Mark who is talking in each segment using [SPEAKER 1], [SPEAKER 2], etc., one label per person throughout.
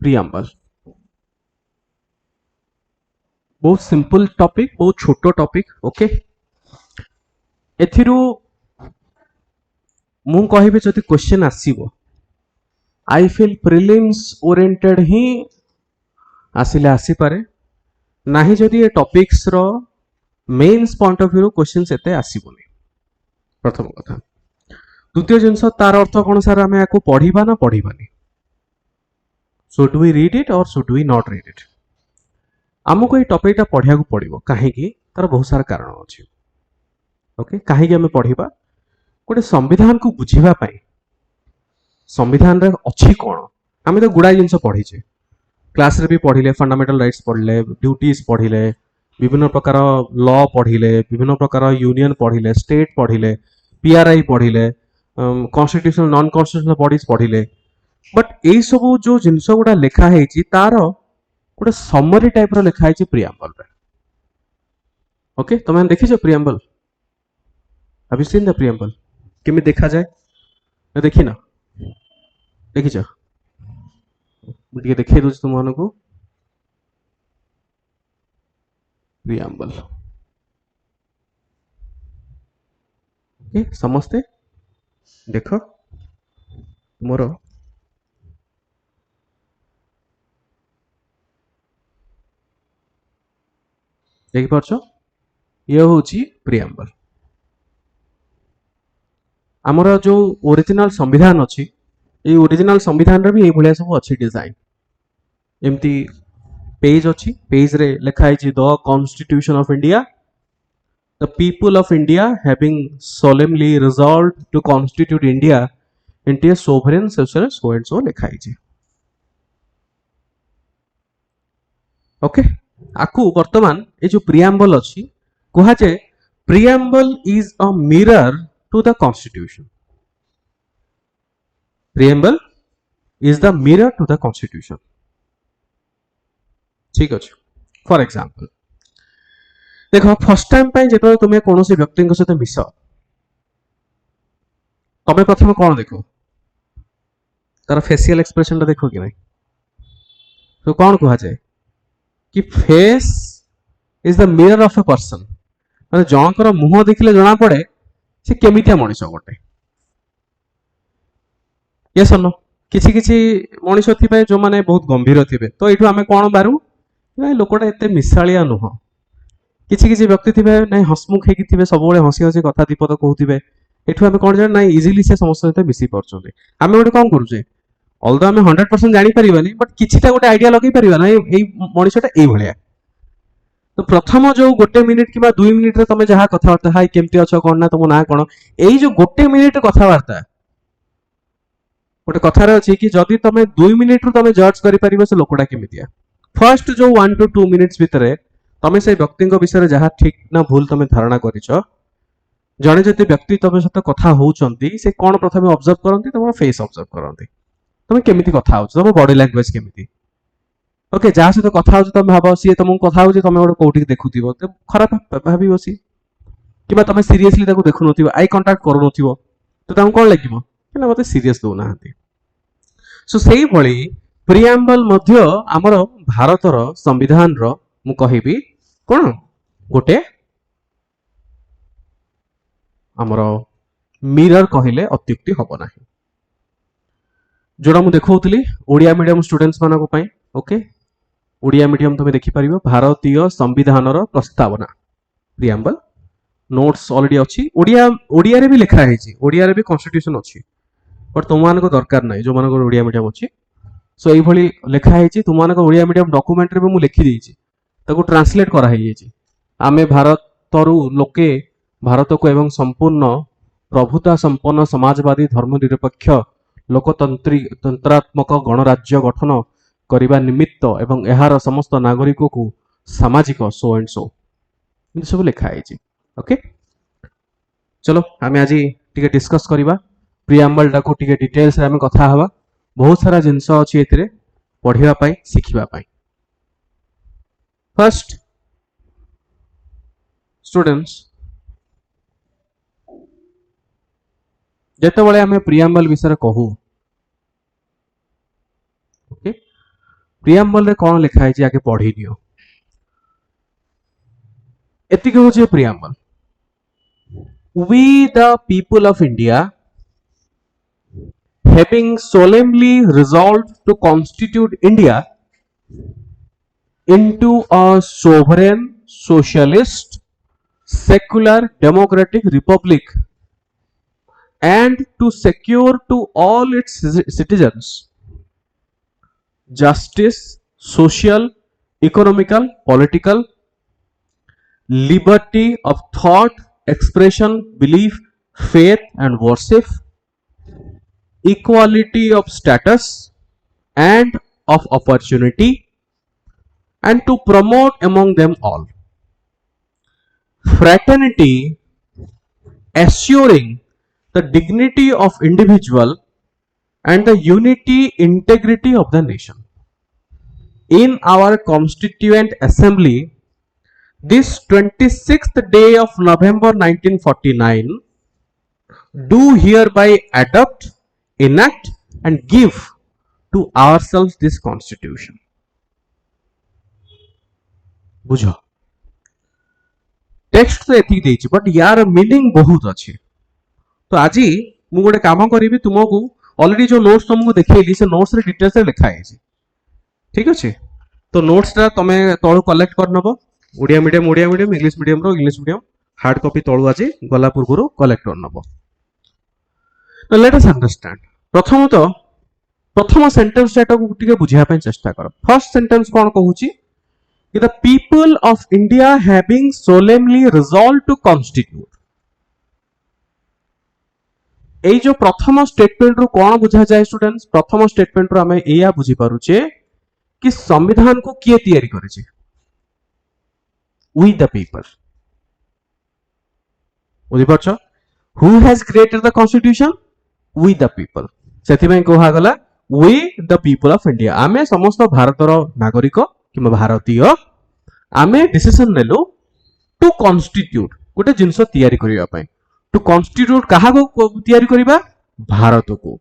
[SPEAKER 1] Preamble बहुत simple topic, बहुत छोटो टॉपिक। ओके, एथिरू मु कहबी जदि क्वेश्चन आसीबो आई फिल प्रिलिम्स ओरिएंटेड ही आसिले आसी पारे, नाही जदि ए टॉपिक्स रो mains point of view question एते आसीबोनी। प्रथम कथा। द्वितीय जिनस तार अर्थ कौन सर आम या पढ़ा ना पढ़ानी, should we read it or should we not read it. आमको ये टॉपिक पढ़ा पड़ो कहीं तार बहुत सारा कारण अच्छे। ओके, कहीं आम पढ़ा गोटे संविधान को बुझापी, संविधान रे अच्छी कौन आम तो गुड़ाए जिन पढ़ीचे, क्लास रे भी पढ़िले, फंडामेंटल राइट्स पढ़िले, ड्यूटीज पढ़िले, विभिन्न प्रकार लॉ पढ़िले, विभिन्न प्रकार यूनियन पढ़िले, स्टेट पढ़िले, पीआरआई पढ़िले, कॉन्स्टिट्यूशनल नॉन कॉन्स्टिट्यूशनल बॉडीज पढ़िले। बट यही सब जो जिनस गुड़ा लिखाई तार गोटे समरी टाइप रो लिखाई प्रियम्बल रे। ओके, तुम देखिछ preamble? Have you seen the preamble? केमी देखा जाए ना? देखी ना? देखिछ? मुझे देखे दूँ तुम मान को प्रियम्बल। ओके, समस्ते देख मोर देख पार्छ, ये हूँ प्रियम्बल। आमर जो ओरिजिनल संविधान अच्छी, ये ओरिजिनल संविधान रे भी ये भाया सब अच्छी डिजाइन। एमती पेज अच्छी, पेज रे लिखाई the constitution of India, the people of India having solemnly resolved to constitute India into a sovereign social so and so लिखाई। ओके, आकु वर्तमान ये जो प्रियम्बल अच्छी कहा जाए, preamble is a mirror to the constitution. Preamble is the mirror to the constitution. ठीक अच्छे। फॉर एग्जांपल देख, फर्स्ट टाइम जो तुम्हें कौन व्यक्ति सहित मिस, तुम्हें प्रथम कौन देख, तार फेसियल एक्सप्रेशन देख कि नहीं? तो कौन कह जाए कि face is the mirror of a person, माने जनकर मुह देखिले जना पड़े से केमितिया मनीष गोटे। Yes or no? किसी किसी मनीष थे जो माने बहुत गंभीर थे, तो ये आम कौन बारू लोकटा एत मिसाड़िया नुह। किसी किसी व्यक्ति थे ना हसमुख होती सब हसी हसी कथा दीपद कहते, एठू आम कौन जाना ना इजिली से समस्त सहित मिसी पार्टी। आम गोटे कौन करुचे, अलदो आम 100% जापर बट किसी गोटे आइडिया लगे पार ना मनीषटा ये। तो प्रथम जो गोटे मिनिट कि 2 मिनिट तुम जहाँ कथबार्ता हाई केमती अच्छ कौन ना तुम ना कौन, यही जो गोटे मिनिट कथबार्ता गोटे कथार अच्छी कि जदि तुम 2 मिनिट रु तुम जज कर से लोकटा केमितिया, फर्स्ट जो 1 to 2 मिनिट्स भितर तुम से व्यक्ति विषय जहाँ ठीक ना भूल तुम धारणा कर, जड़े जब व्यक्ति तुम सहित कथा होती से कौन प्रथम ऑब्जर्व करती, तुम फेस ऑब्जर्व करती, तुम केमिति कथा हो, तुम बॉडी लैंग्वेज केमिति। ओके, जहाँ सहित कथा हो तुम भाव सी तुमको कथा हो, तुम गोटे कौटी देखुव तो खराब भाव सी, कि तुम सीरियसली देखु न, आई कंटाक्ट करू न, तो तुमको कौन लगे ना मत सीरीयस दौना। सो से भली प्रियम्बल मध्य आमर भारतर संविधान रो मु कहिबी कौन गोटे आमर मिरर कहले अत्युक्ति हम ना। जोड़ा मुझे देखी ओडिया मीडियम स्टूडेंट्स मान को। ओके, ओडिया मीडियम तुम देखिपर भारतीय संविधान प्रस्तावना प्रियम्बल नोट्स ऑलरेडी अच्छी, ओडिया ओडिया रे भी लिखा है, ओडिया रे भी कॉन्स्टिट्यूशन अच्छी, बट तुम मान को दरकार ना जो मान ओडिया मीडियम अच्छी। सो ये लिखाई तुम मान ओडिया मीडियम डॉक्यूमेंट रे भी मुझे लिखी ट्रांसलेट कराई। आमे भारत लोके भारत को एवं संपूर्ण प्रभुता संपन्न समाजवादी धर्मनिरपेक्ष लोकतंत्रात्मक गणराज्य गठन करने निमित्त एवं यार समस्त नागरिक को सामाजिक सो एंड सो सब लिखाई। ओके, चलो आम आज टे डिस्कस करवा प्रियम्बल टाको टे डिटेल्स आम कथा हवा। बहुत सारा जिनस अच्छी ए पढ़ाई शिखापी। फर्स्ट स्टूडेंट्स, जिते बड़े आम प्रियम्बल विषय कहू, ओके, प्रियम्बल रे कौन लिखा है आगे पढ़ी नियो एतिक हो preamble we the people of India having solemnly resolved to constitute India into a sovereign socialist secular democratic republic and to secure to all its citizens justice, social, economical, political, liberty of thought, expression, belief, faith, and worship, equality of status and of opportunity, and to promote among them all fraternity, assuring the dignity of individual and the unity integrity of the nation. In our constituent assembly this 26th day of November 1949 do hereby adopt, enact and give to ourselves this constitution. बुझो text तो एथि देछि but यार meaning बहुत अछि तो आज मु गोटे काम करिवि तुमको ऑलरेडी जो नोट्स तुमको देखैली से नोट्स रे डिटेल्स रे लिखा है ठीक अछि तो नोट्स रा तमे तळु कलेक्ट कर नबो ओडिया मीडियम इंग्लिश मीडियम रो इंग्लिश मीडियम हार्ड कॉपी तळु आज गला पूर्वरु कलेक्ट कर नबो now let us understand प्रथम सेंटेंस टाटा को टिके बुझिया पे चेष्टा कर फर्स्ट सेंटेंस कोन कहूची कि the people of India having solemnly resolved to constitute ए जो प्रथम स्टेटमेंट रो कोन बुझा जाय स्टूडेंट्स प्रथम स्टेटमेंट रो हमें एया बुझी पारुचे कि संविधान को किए तैयारी करे छे we the people बुझी पाछो who has created the constitution we the people सेथि में कोहा गला we the people of India आमे समस्त भारतर नागरिक कि भारतीय आमे डिसीजन नेलु टू कॉन्स्टिट्यूट गोटे जिंस तैयारी करिया पय टू कॉन्स्टिट्यूट कहा को तैयारी करिबा भारत को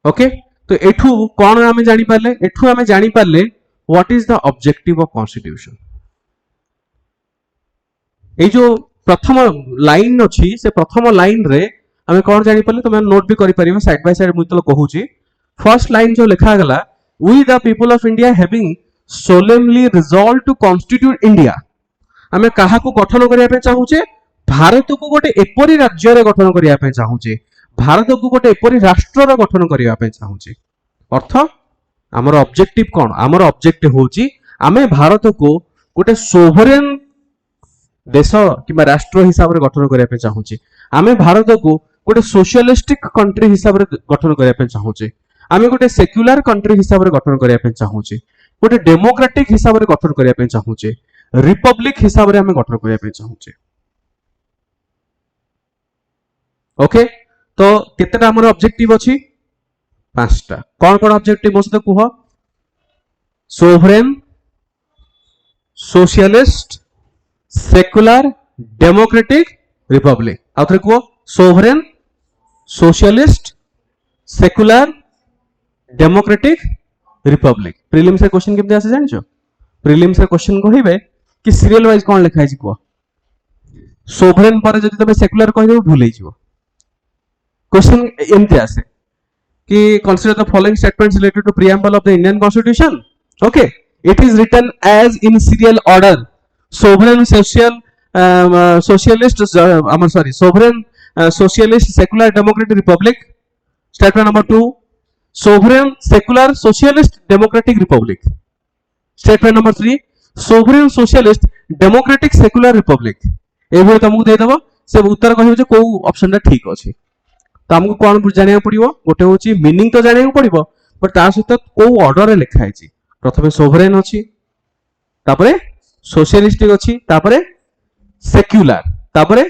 [SPEAKER 1] ओके तो एठू कोन आमे जानि पाले एठू आमे जानि पाले what is the objective of constitution ए जो प्रथम लाइन अछि से प्रथम लाइन रे हमें कौन जानी पाले तो मैं नोट भी करि परिबे साइड बाय साइड मुतल कहूची फर्स्ट लाइन जो लिखा गला we the people of India having solemnly resolved to constitute India हमें कहा को गठन करिया पे चाहूचे भारत को गोटे एपरी राज्य रे गठन करिया पे चाहूचे भारत को गोटे एपरी राष्ट्र रे गठन करिया पे चाहूचे अर्थ हमर ऑब्जेक्टिव कोन हमर ऑब्जेक्टिव होची हमें भारत को गोटे सोवरेन देश किबा राष्ट्र हिसाब रे गठन करिया पे चाहूचे हमें भारत को गोटे सोशलिस्टिक कंट्री हिसाब रे गठन करिया पे चाहूचे आमे गोटे सेक्युलर कंट्री हिसाब रे गठन करिया पे चाहूचे गोटे डेमोक्रेटिक हिसाब रे गठन करिया पे चाहूचे रिपब्लिक हिसाब रे हमें गठन करिया पे चाहूचे ओके तो केतेटा हमर ऑब्जेक्टिव अछि पांचटा कोन कोन ऑब्जेक्टिव मोसे कुह sovereign socialist secular democratic republic आउथरे कुह sovereign socialist secular democratic republic prelims रे क्वेश्चन केमते आसे जानछो प्रीलिम्स रे क्वेश्चन कहिबे कि सीरियल वाइज कोन लिखा है को सोवरेन पर जदि तबे सेक्युलर कहि देबो भूल ही जीवो क्वेश्चन एमते आसे कि consider the following statements related to preamble of the Indian constitution okay it is written as in serial order sovereign socialist sovereign socialist secular democratic republic statement number 2 sovereign secular socialist democratic republic statement number 3 sovereign socialist democratic secular republic एबो तुमको दे देबो से उत्तर कहियो जे को option टा ठीक अछि तो हमको कोन जानिया पड़िबो गोटे होची मीनिंग तो जानिया पड़िबो बट ता सहित को ऑर्डर रे लिखा है प्रथमे सोवरेन अछि तापरे सोशलिस्टिक अछि तापरे सेक्युलर तापरे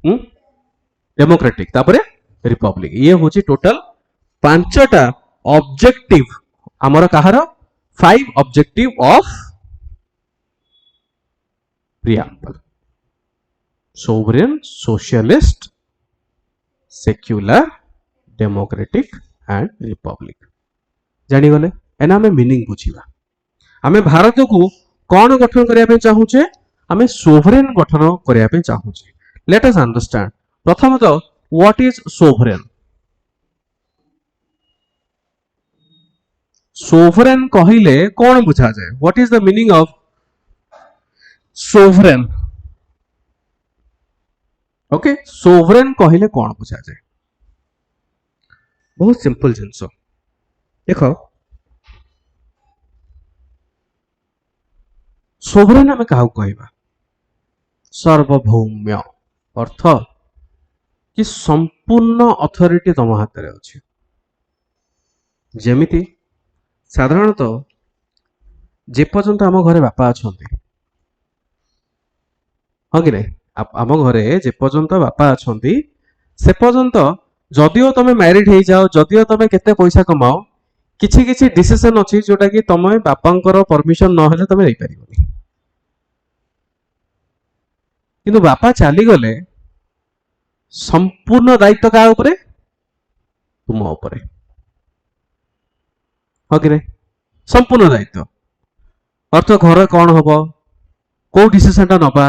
[SPEAKER 1] डेमोक्रेटिक तापरे रिपब्लिक ये होची टोटल पांचटा ऑब्जेक्टिव हमर कहार 5 objective of preamble sovereign socialist secular democratic and republic जानीगले एना आम मीनिंग बुझा आम भारत को कौन गठन करने चाहूचे आम सोवरेन गठन करने चाहूचे लेट अस अंडरस्टैंड प्रथमतः व्हाट इज सोवरेन सोवरेन कहले कौन बुझा जाए what is the meaning of sovereign okay sovereign कहले कौन बुझा जाए बहुत सिंपल जिनस देख सोवरेन आम क्या कहवा सार्वभौम्य अर्थ कि संपूर्ण अथॉरिटी तुम हाथ में अच्छे जेमिति साधारणतः जे पर्यंत आम घरे बापा अच्छा हाँ कि नहीं आम घरे जे पर्यंत बापा अच्छा से पर्यंत जदिओ तुम मैरिड हो जाओ जदिओ तुम केते पैसा कमाओ किछि किछि डिसीजन अच्छी जोटा कि तुम बापांकर परमिशन न हेले तुम नहीं पारिबनी किंतु बापा चली गले संपूर्ण दायित्व क्या उपरे तुम उपरे हाँ कि नहीं संपूर्ण दायित्व अर्थ घर कौन हम कौ डिसीजन नवा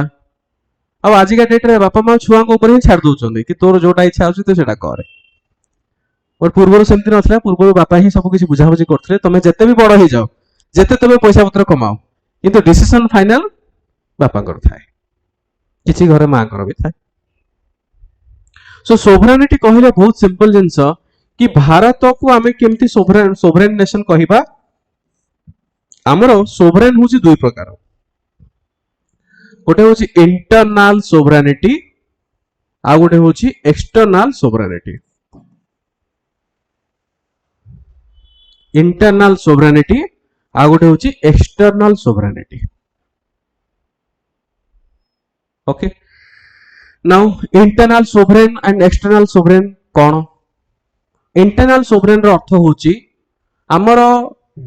[SPEAKER 1] आजिका डेट्रे बापा माँ छुआ ऊपर ही छाड़ दौरान कि तोर जोटा इच्छा अच्छी तो सेटा कर बट पूर्व सेमती ना पूर्व बापा ही सब किसी बुझाबुझी करते तुम जिते भी बड़ हो जाओ जिते तुम पैसा पत्र कमाओ किंतु डिसीजन फाइनल बापा थाए किसी घरे माँ भी थाए सो सोवरेनिटी कहले बहुत सिंपल जिनस कि भारत को आम केमती सोवरेन नेशन कहबा आमर सोवरेन हूँ दुई प्रकार गोटे हूँ इंटरनाल सोवरेनिटी आ गोटे हूँ एक्सटर्नाल सोवरेनिटी इंटरनाल सोवरेनिटी आ गोटे हूँ external sovereignty okay now internal sovereign and external sovereign कौन इंटरनाल सोवरेन रो अर्थ होची हमर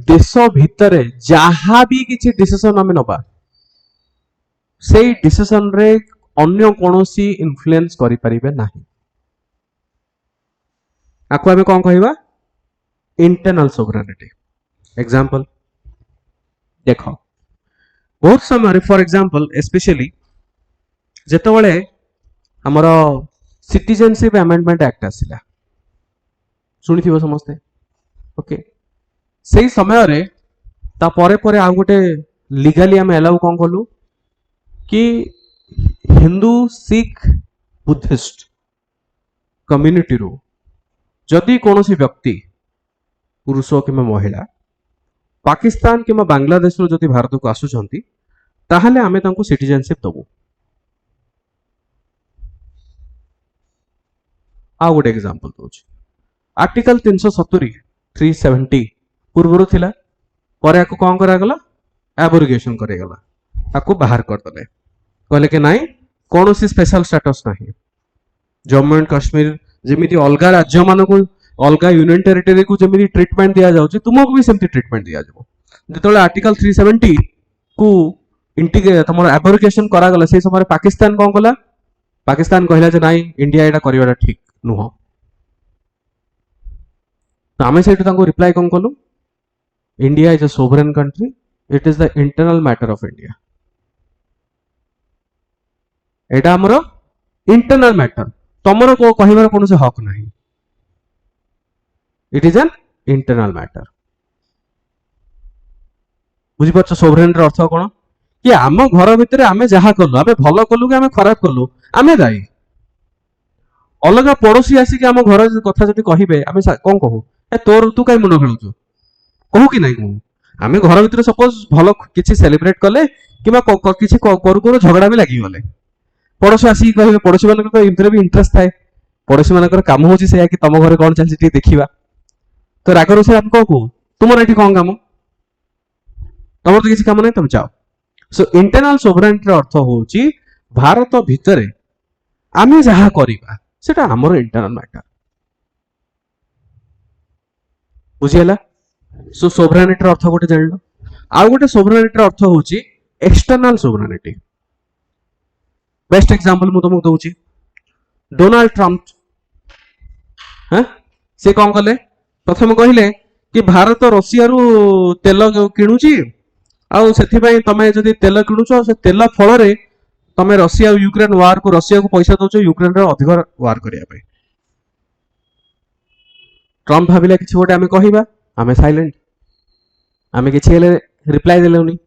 [SPEAKER 1] देश भितर जहाँ भी किसी डिसीजन आम नबा से डिसीजन रे अन्य कौनसी इन्फ्लुएंस करि परिबे नाही आको आमे कौन कहबा इंटरनल सोवरेनिटी एग्जांपल देखो बहुत समय फॉर एग्जांपल स्पेशली जेतबेले हमर सिटीजनशिप अमेंडमेंट एक्ट आसिला सुनिथिबो समस्ते ओके से समय रे ता परे परे आ गोटे लीगली आम एलाउ कौन कलु कि हिंदू सिख बुद्धिस्ट कम्युनिटी रू जदि कौन व्यक्ति पुरुष कि महिला पाकिस्तान कि बांग्लादेश रू जदि भारत को आसुचंती ताहले आमे तांको सिटीजनशिप दबु आ गोटे एग्जांपल दोछ आर्टिकल 370 370 पूर्व थिला पर याको कौन करा गला एब्रोगेशन करे गला आको बाहर कर दले कहले कि नहीं कौन सी स्पेशल स्टेटस नहीं जम्मू एंड काश्मीर जमीती अलग राज्य मान को अलग यूनियन टेरिटरी को जमीती ट्रीटमेंट दिया जाउची तुमको भी सेमती ट्रीटमेंट दिया जाबो जेतले आर्टिकल 370 को इंटीग्रेट तमर एब्रोगेशन करा गला से समय पाकिस्तान कौन कला पाकिस्तान कहला जे नहीं इंडिया एटा करिवाटा ठीक नुह तो आमे सेटु तांको रिप्लाई कौन कलु India is a sovereign country it is the internal matter of India एटा हमरो इंटरनल मैटर तमरो को कहिबार कोनो से हक नहीं it is an internal matter बुझी पाछ सोवरेन रो अर्थ कोन कि आम घर भितर आमे जहा कलु आमे भलो कलु कि आमे खराब कलु आमे दाई अलग पड़ोसी आसी कि आम घर कथा जदि कहिबे आमे कोन कहू ए तोर तू काई मुंड खेलुछु कहू कि नहीं कहू आमे घर भितर सपोज भलो किछि सेलिब्रेट कले किबा किछि करू करू झगड़ा भी लागि गले पड़ोसी आसी कहे पड़ोसी मान तो इमती भी इंटरेस्ट थाए पड़ोसी मान कम हो कि तुम घर कौन चलती देखा तो राग रोष आम कौन कहू तुम ये कौन कम तुम तो किसी कम नहीं तुम जाओ सो इंटरनल सोवरेनिटी अर्थ हूँ भारत भितर आम जहाँ करवा सेटा आमर इंटरनल मैटर बुझीगला सो सोवरेनिटी अर्थ गोटे जान आउ गोटे सोवरेनिटी अर्थ हूँ एक्सटर्नल सोवरेनिटी बेस्ट एग्जांपल मु तुमको दूची डोनाल्ड ट्रम्प हाँ से कौन कले प्रथम कहले कि भारत रशिया रु तेल किणुची आउ सेथिपाई तमे जदि तेल किणुछ से तेल फल रे तमे रशिया और यूक्रेन वार को रशिया को पैसा दउछ यूक्रेन रे अधिक वार करिया पे। ट्रम्प भाविला किछि गोटे आमे कहिबा आमे साइलेंट आमे किछि हेले रिप्लाई देलौनी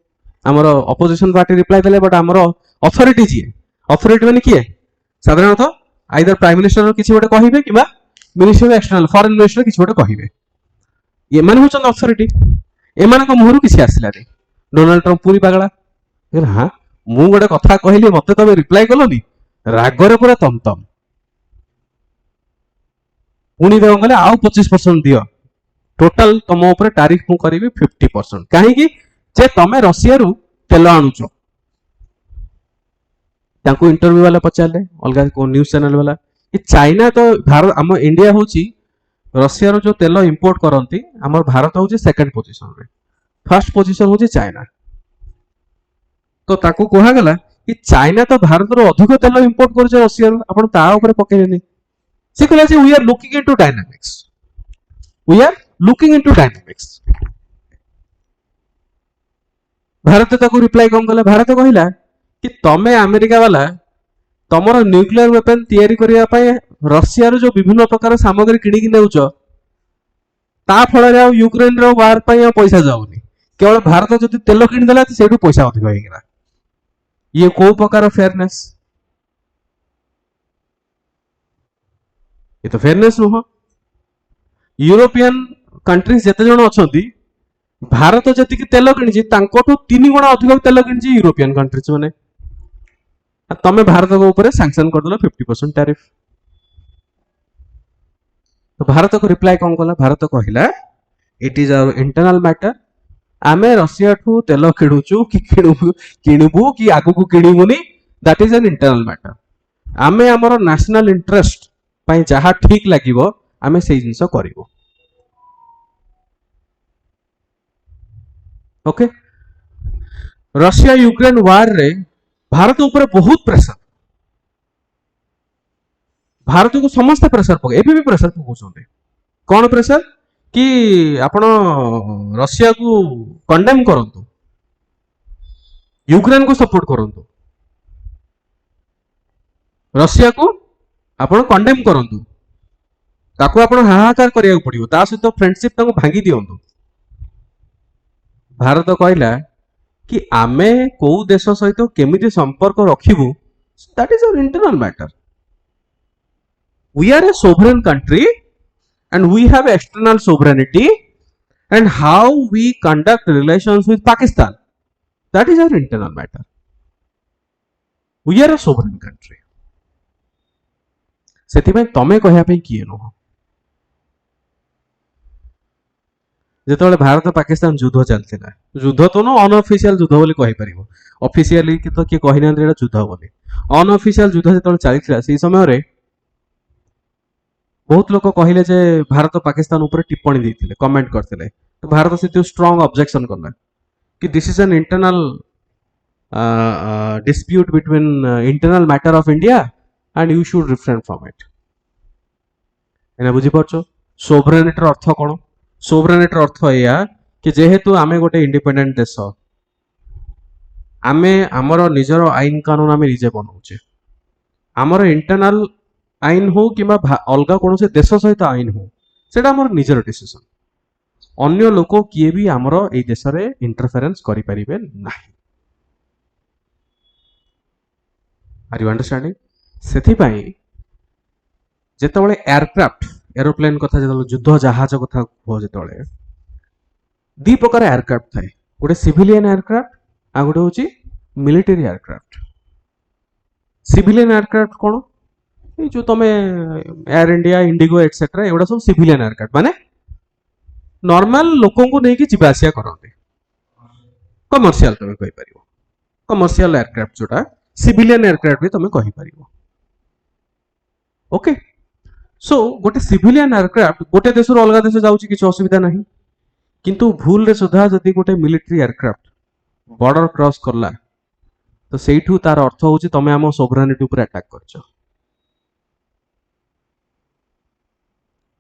[SPEAKER 1] हमर अपोजिशन पार्टी रिप्लाई देले बट हमर अथॉरिटी जी अथॉरिटी माने किए साधारणतः आइदर प्राइम मिनिस्टर किछि गोटे कहिबे किबा minister of external foreign minister किछि गोटे कहिबे ये माने होचन अथॉरिटी एमानक मुहरु किछि आसिला रे डोनाल्ड ट्रम्प पूरी पागला कहला हां मु गोटे कथा कहली मते तबे रिप्लाई कलोनी रागरे पूरा तमतम पुणी देव गले आउ 25% दियो टोटल तुम ऊपर तारीख मु करी 50% कहीं जे तमे रशिया रु तेल आणुच तांको इंटरव्यू वाला पचारले अलग को न्यूज चैनल वाला कि चाइना तो भारत आम इंडिया होची रशिया रो जो तेल इंपोर्ट करंती हमर भारत होची सेकंड पोजीशन रे फर्स्ट पोजीशन होची चाइना तो ताको कोहा गला कि चाइना तो भारत रो अधिक तेल इंपोर्ट करछ रशिया रो आपण ता ऊपर पकेलेनी से कहला जे we are looking into dynamics we are looking into dynamics Bharat ताको रिप्लाई कम कला भारत कहिला कि तमे अमेरिका वाला तमरो न्यूक्लियर वेपन तयारी करिया पय रशिया रो जो विभिन्न प्रकार सामग्री किणी कि नेउछ ता फल रे यूक्रेन रो वार पय पैसा जाउनी केवल भारत जदि तेल किणी देला सेठू पैसा अधिक होई गेला ये को प्रकार फेयरनेस ये तो फेयरनेस नुह यूरोपियन कंट्रीज जते जण अछंती भारत जति तेल किणी तांकोठू 3 गुणा अधिक तेल किणी यूरोपियन कंट्रीज माने तमे भारत को ऊपर सैंक्शन कर दलो 50% टैरिफ तो भारत को रिप्लाई कौन कला भारत कहला it is our internal matter आमे रशिया ठू तेल किणुचु कि किणुबु कि आगु को किणुबुनी that is an internal matter आमे हमर नेशनल इंटरेस्ट पई जहा ठीक लागिवो आमे सेही जिंस करिवो ओके रशिया यूक्रेन वार रे भारत ऊपर बहुत प्रेशर भारत को समस्त प्रेशर पके एबी भी प्रेशर पकोसंते कौन प्रेशर कि आपण रशिया को कंडेम करंतु यूक्रेन को सपोर्ट करंतु रशिया को आपण कंडेम करंतु ताको आपण हाहाकार करिया पड़िबो ता सहित फ्रेंडशिप ताको भांगी दियंतु भारत कहला कि आमे को देश सहित केमिति संपर्क रखिबु that is our internal matter we are a sovereign country and we have external sovereignty and how we conduct relations with Pakistan that is our internal matter we are a sovereign country सेति में तमे कहया पे किए न जेतबेले भारत पाकिस्तान युद्ध चलथिला युद्ध तो न अनऑफिशियल युद्ध बोली कहि परिबो ऑफिशियली कि तो कि कहि न युद्ध बोली अनऑफिशियल युद्ध जेतबेले चलथिला सेही समय रे बहुत लोग कहले जे भारत पाकिस्तान ऊपर टिप्पणी देथिले कमेंट करथिले तो भारत से स्ट्रांग ऑब्जेक्शन करला कि this is an internal dispute between internal matter of India and you should refrain from it एना बुझी परछो सोवरेनिटी अर्थ कोन सोवरेनिटी अर्थ या कि जेहेतु आमे गोटे इंडिपेंडेंट देश आमे हमर निजर आईन कानून आमे निजे बनाउचे हमर इंटरनल आईन हो कि अलग कौन से देश सहित आईन हो सेटा हमर निजर डिसीजन अन्य लोक किए भी हमर ए देश रे इंटरफेरेंस करि परिबे नाही आर यू अंडरस्टैंडिंग सेथि पई जेतबेले एयरक्राफ्ट एरोप्लेन कथा जेतबेले युद्ध जहाज कथा हो जेतबेले दी प्रकार एयरक्राफ्ट थाए गोटे सिविलियन एयरक्राफ्ट आ गोटे होची मिलिटरी एयरक्राफ्ट सिविलियन एयरक्राफ्ट कोन जो तमे एयर इंडिया इंडिगो एक्सेट्रा एवडा सब सिविलियन एयरक्राफ्ट माने नॉर्मल लोकों को नहीं कि जीवा आसिया करते कमर्शियल तमे कहि परिबो कमर्शियल एयरक्राफ्ट जोटा सिविलियन एयरक्राफ्ट भी तमे कहि परिबो ओके सो गोटे सिविलियन एयरक्राफ्ट गोटे देश रो अलग देश जाउची किछ असुविधा नहीं किंतु भूल रे सुधा जदी गोटे मिलिटरी एयरक्राफ्ट बॉर्डर क्रॉस करला तो सेठू तार अर्थ होची तमे हम सोवरेनिटी ऊपर अटैक करछो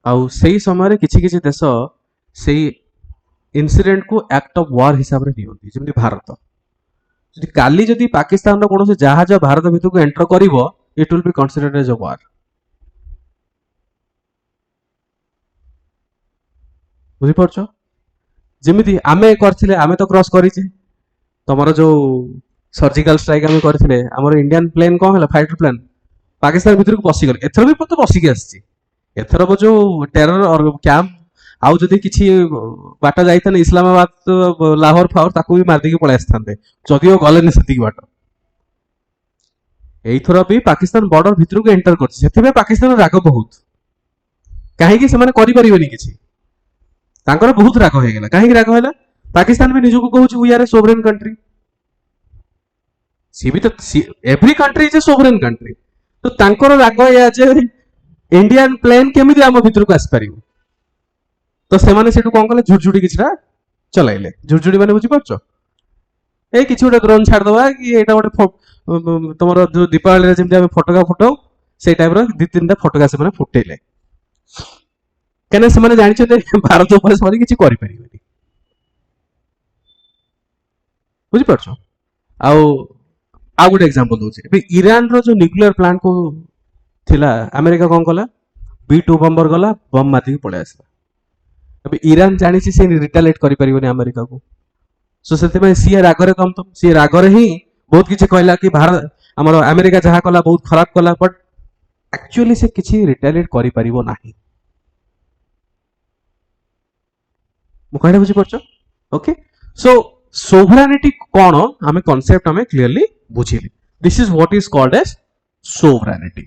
[SPEAKER 1] आउ सेही समय किछि किछि देश सेही इनसीडेंट को एक्ट ऑफ वार हिसाब रे नियंती जेमति भारत जदि काली जदि पाकिस्तान रो कोनोसे जहाज भारत भितर को एंटर करिवो it will be considered as a war बुझि परछो जेमिति आमे करथिले आमे तो क्रॉस करिचे तमरो जो सर्जिकल स्ट्राइक आमे करथिले हमर इंडियन प्लेन कोन हला फाइटर प्लेन पाकिस्तान भितर को पसी गले एथर भी तो पसी के आछि एथर जो टेरर और कैंप आउ जदि किछि बाटा जाइथन इस्लामाबाद लाहौर फावर ताकू भी मार देके पळे आस्थानते जदिओ गलेनि सेतिक बाट एइथर भी पाकिस्तान बॉर्डर भितर को एंटर करछि सेथिबे पाकिस्तान राग बहुत काहे कि से माने करि परिबेनी किछि तांकर बहुत राग हो गेला काहे कि राग होला पाकिस्तान भी निजको कहूछि we are a sovereign country सी भी तो every country is a sovereign country तो तांकर राग या जे इंडियन प्लेन केमिति आम भितर को आसी परिबो तो से माने सेटु कोन कले झुरझुडी किछरा चलाइले झुरझुडी माने बुझी परछो ए किछि गोटे ड्रोन छाड़ दवा कि एटा गोटे तमरो जो दीपावली रे जेमति हम फटका फटाऊ से टाइप रो दि तीनटा फटका से माने फुटेले केने से माने जानि छते भारत ऊपर से किछि करि परिबेनी बुझी परछो आ गोटे एग्जांपल दोछि बे ईरान रो जो न्यूक्लियर प्लांट को थिला अमेरिका कोन कला B2 बम्बर गला बम माती के पळे आसला अबे ईरान जानि छि से रिटेलिएट करि परिबोनी अमेरिका को सो सेते में सी रागरे कम तो सी रागरे ही बहुत किछि कहला कि भारत हमर अमेरिका जहा कला बहुत खराब कला बट एक्चुअली से किछि रिटेलिएट करि परिबो नाही मु कहले बुझी परछो ओके सो सोवरेनिटी कोन हमें कांसेप्ट हमें क्लियरली बुझिली this is what is called as sovereignty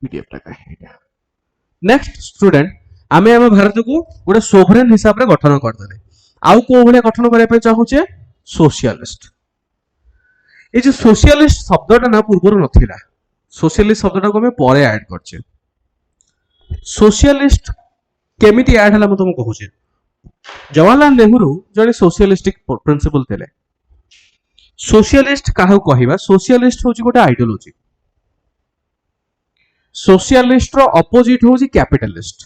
[SPEAKER 1] PDF टा का नेक्स्ट स्टूडेंट आमे हम भारत को गोटे सोवरेन हिसाब रे गठन कर देले आउ को भले गठन करे पे चाहूचे सोशलिस्ट ए जे सोशलिस्ट शब्दटा ना पूर्वर नथिला सोशलिस्ट शब्दटा को हम परे ऐड करछे सोशलिस्ट केमिति ऐड हला म तुम कहूचे जवाहरलाल नेहरू जने सोशलिस्टिक प्रिंसिपल थिले सोशलिस्ट काहू कहिबा सोशलिस्ट होची गोटे आइडियोलॉजी सोशलिस्ट रो अपोजिट होची कैपिटलिस्ट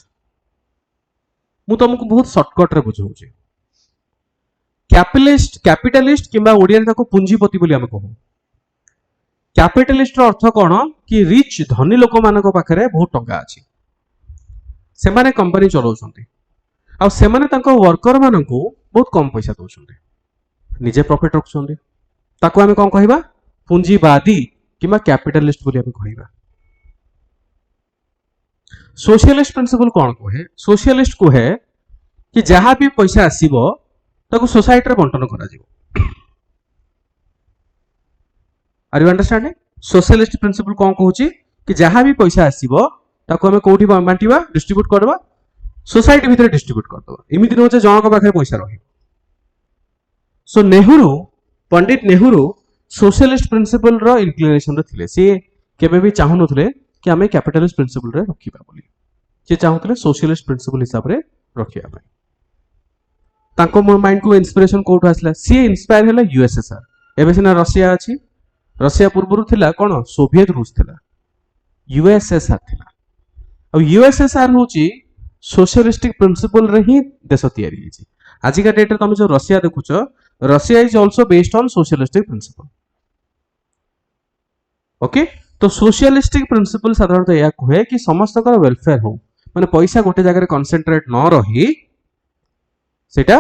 [SPEAKER 1] मु तुमको बहुत शॉर्टकट रे बुझाऊची कैपिटलिस्ट किंबा ओडिया ताको पूंजीपति बोली हम कहू कैपिटलिस्ट रो अर्थ कोन कि रिच धनी लोक मानक पाखरे बहुत टंका अछि से माने कंपनी चलाउछंती आ से माने ताको वर्कर मानकू बहुत कम पैसा दउछंती निजे प्रॉफिट रखछंती ताको हम कोन कहिबा पूंजीवादी किंबा कैपिटलिस्ट बोली हम कहिबा सोशलिस्ट प्रिंसिपल कौन कहे सोशलिस्ट कहे कि जहां भी पैसा आसीबो ताको सोसाइटी रे बंटन करा जिवो are you understanding socialist principle कौन कहूची कि जहां भी पैसा आसीबो ताको हमें कोठी बांटीबा डिस्ट्रीब्यूट करबा सोसाइटी भीतर डिस्ट्रीब्यूट करदबा एमिति न होचे जणक पाखरे पैसा रही सो नेहरू पंडित नेहरू सोशलिस्ट प्रिंसिपल रो इंक्लिनेशन रे थिले से केबे भी चाहु नथले कि हमें कैपिटलिस्ट प्रिंसिपल रे रखिबा बोली जे चाहुतले सोशलिस्ट प्रिंसिपल हिसाब रे रखिया पई ताको मोर माइंड को इंस्पिरेशन कोठ आसला सी इंस्पायर हैला यूएसएसआर एबे सिना रशिया अछि रशिया पूर्वरु थिला कोन सोवियत रूस थिला यूएसएसआर थिला अब यूएसएसआर होची सोशलिस्टिक प्रिंसिपल रे ही देश तयारी हिची आज का डेट रे तुम जो रशिया देखुचो Russia is also based on socialistic principle okay तो सोशलिस्टिक प्रिंसिपल साधारणतः या कहे कि समस्त वेलफेयर हो माने पैसा गोटे जगह कनसेंट्रेट न रही सेटा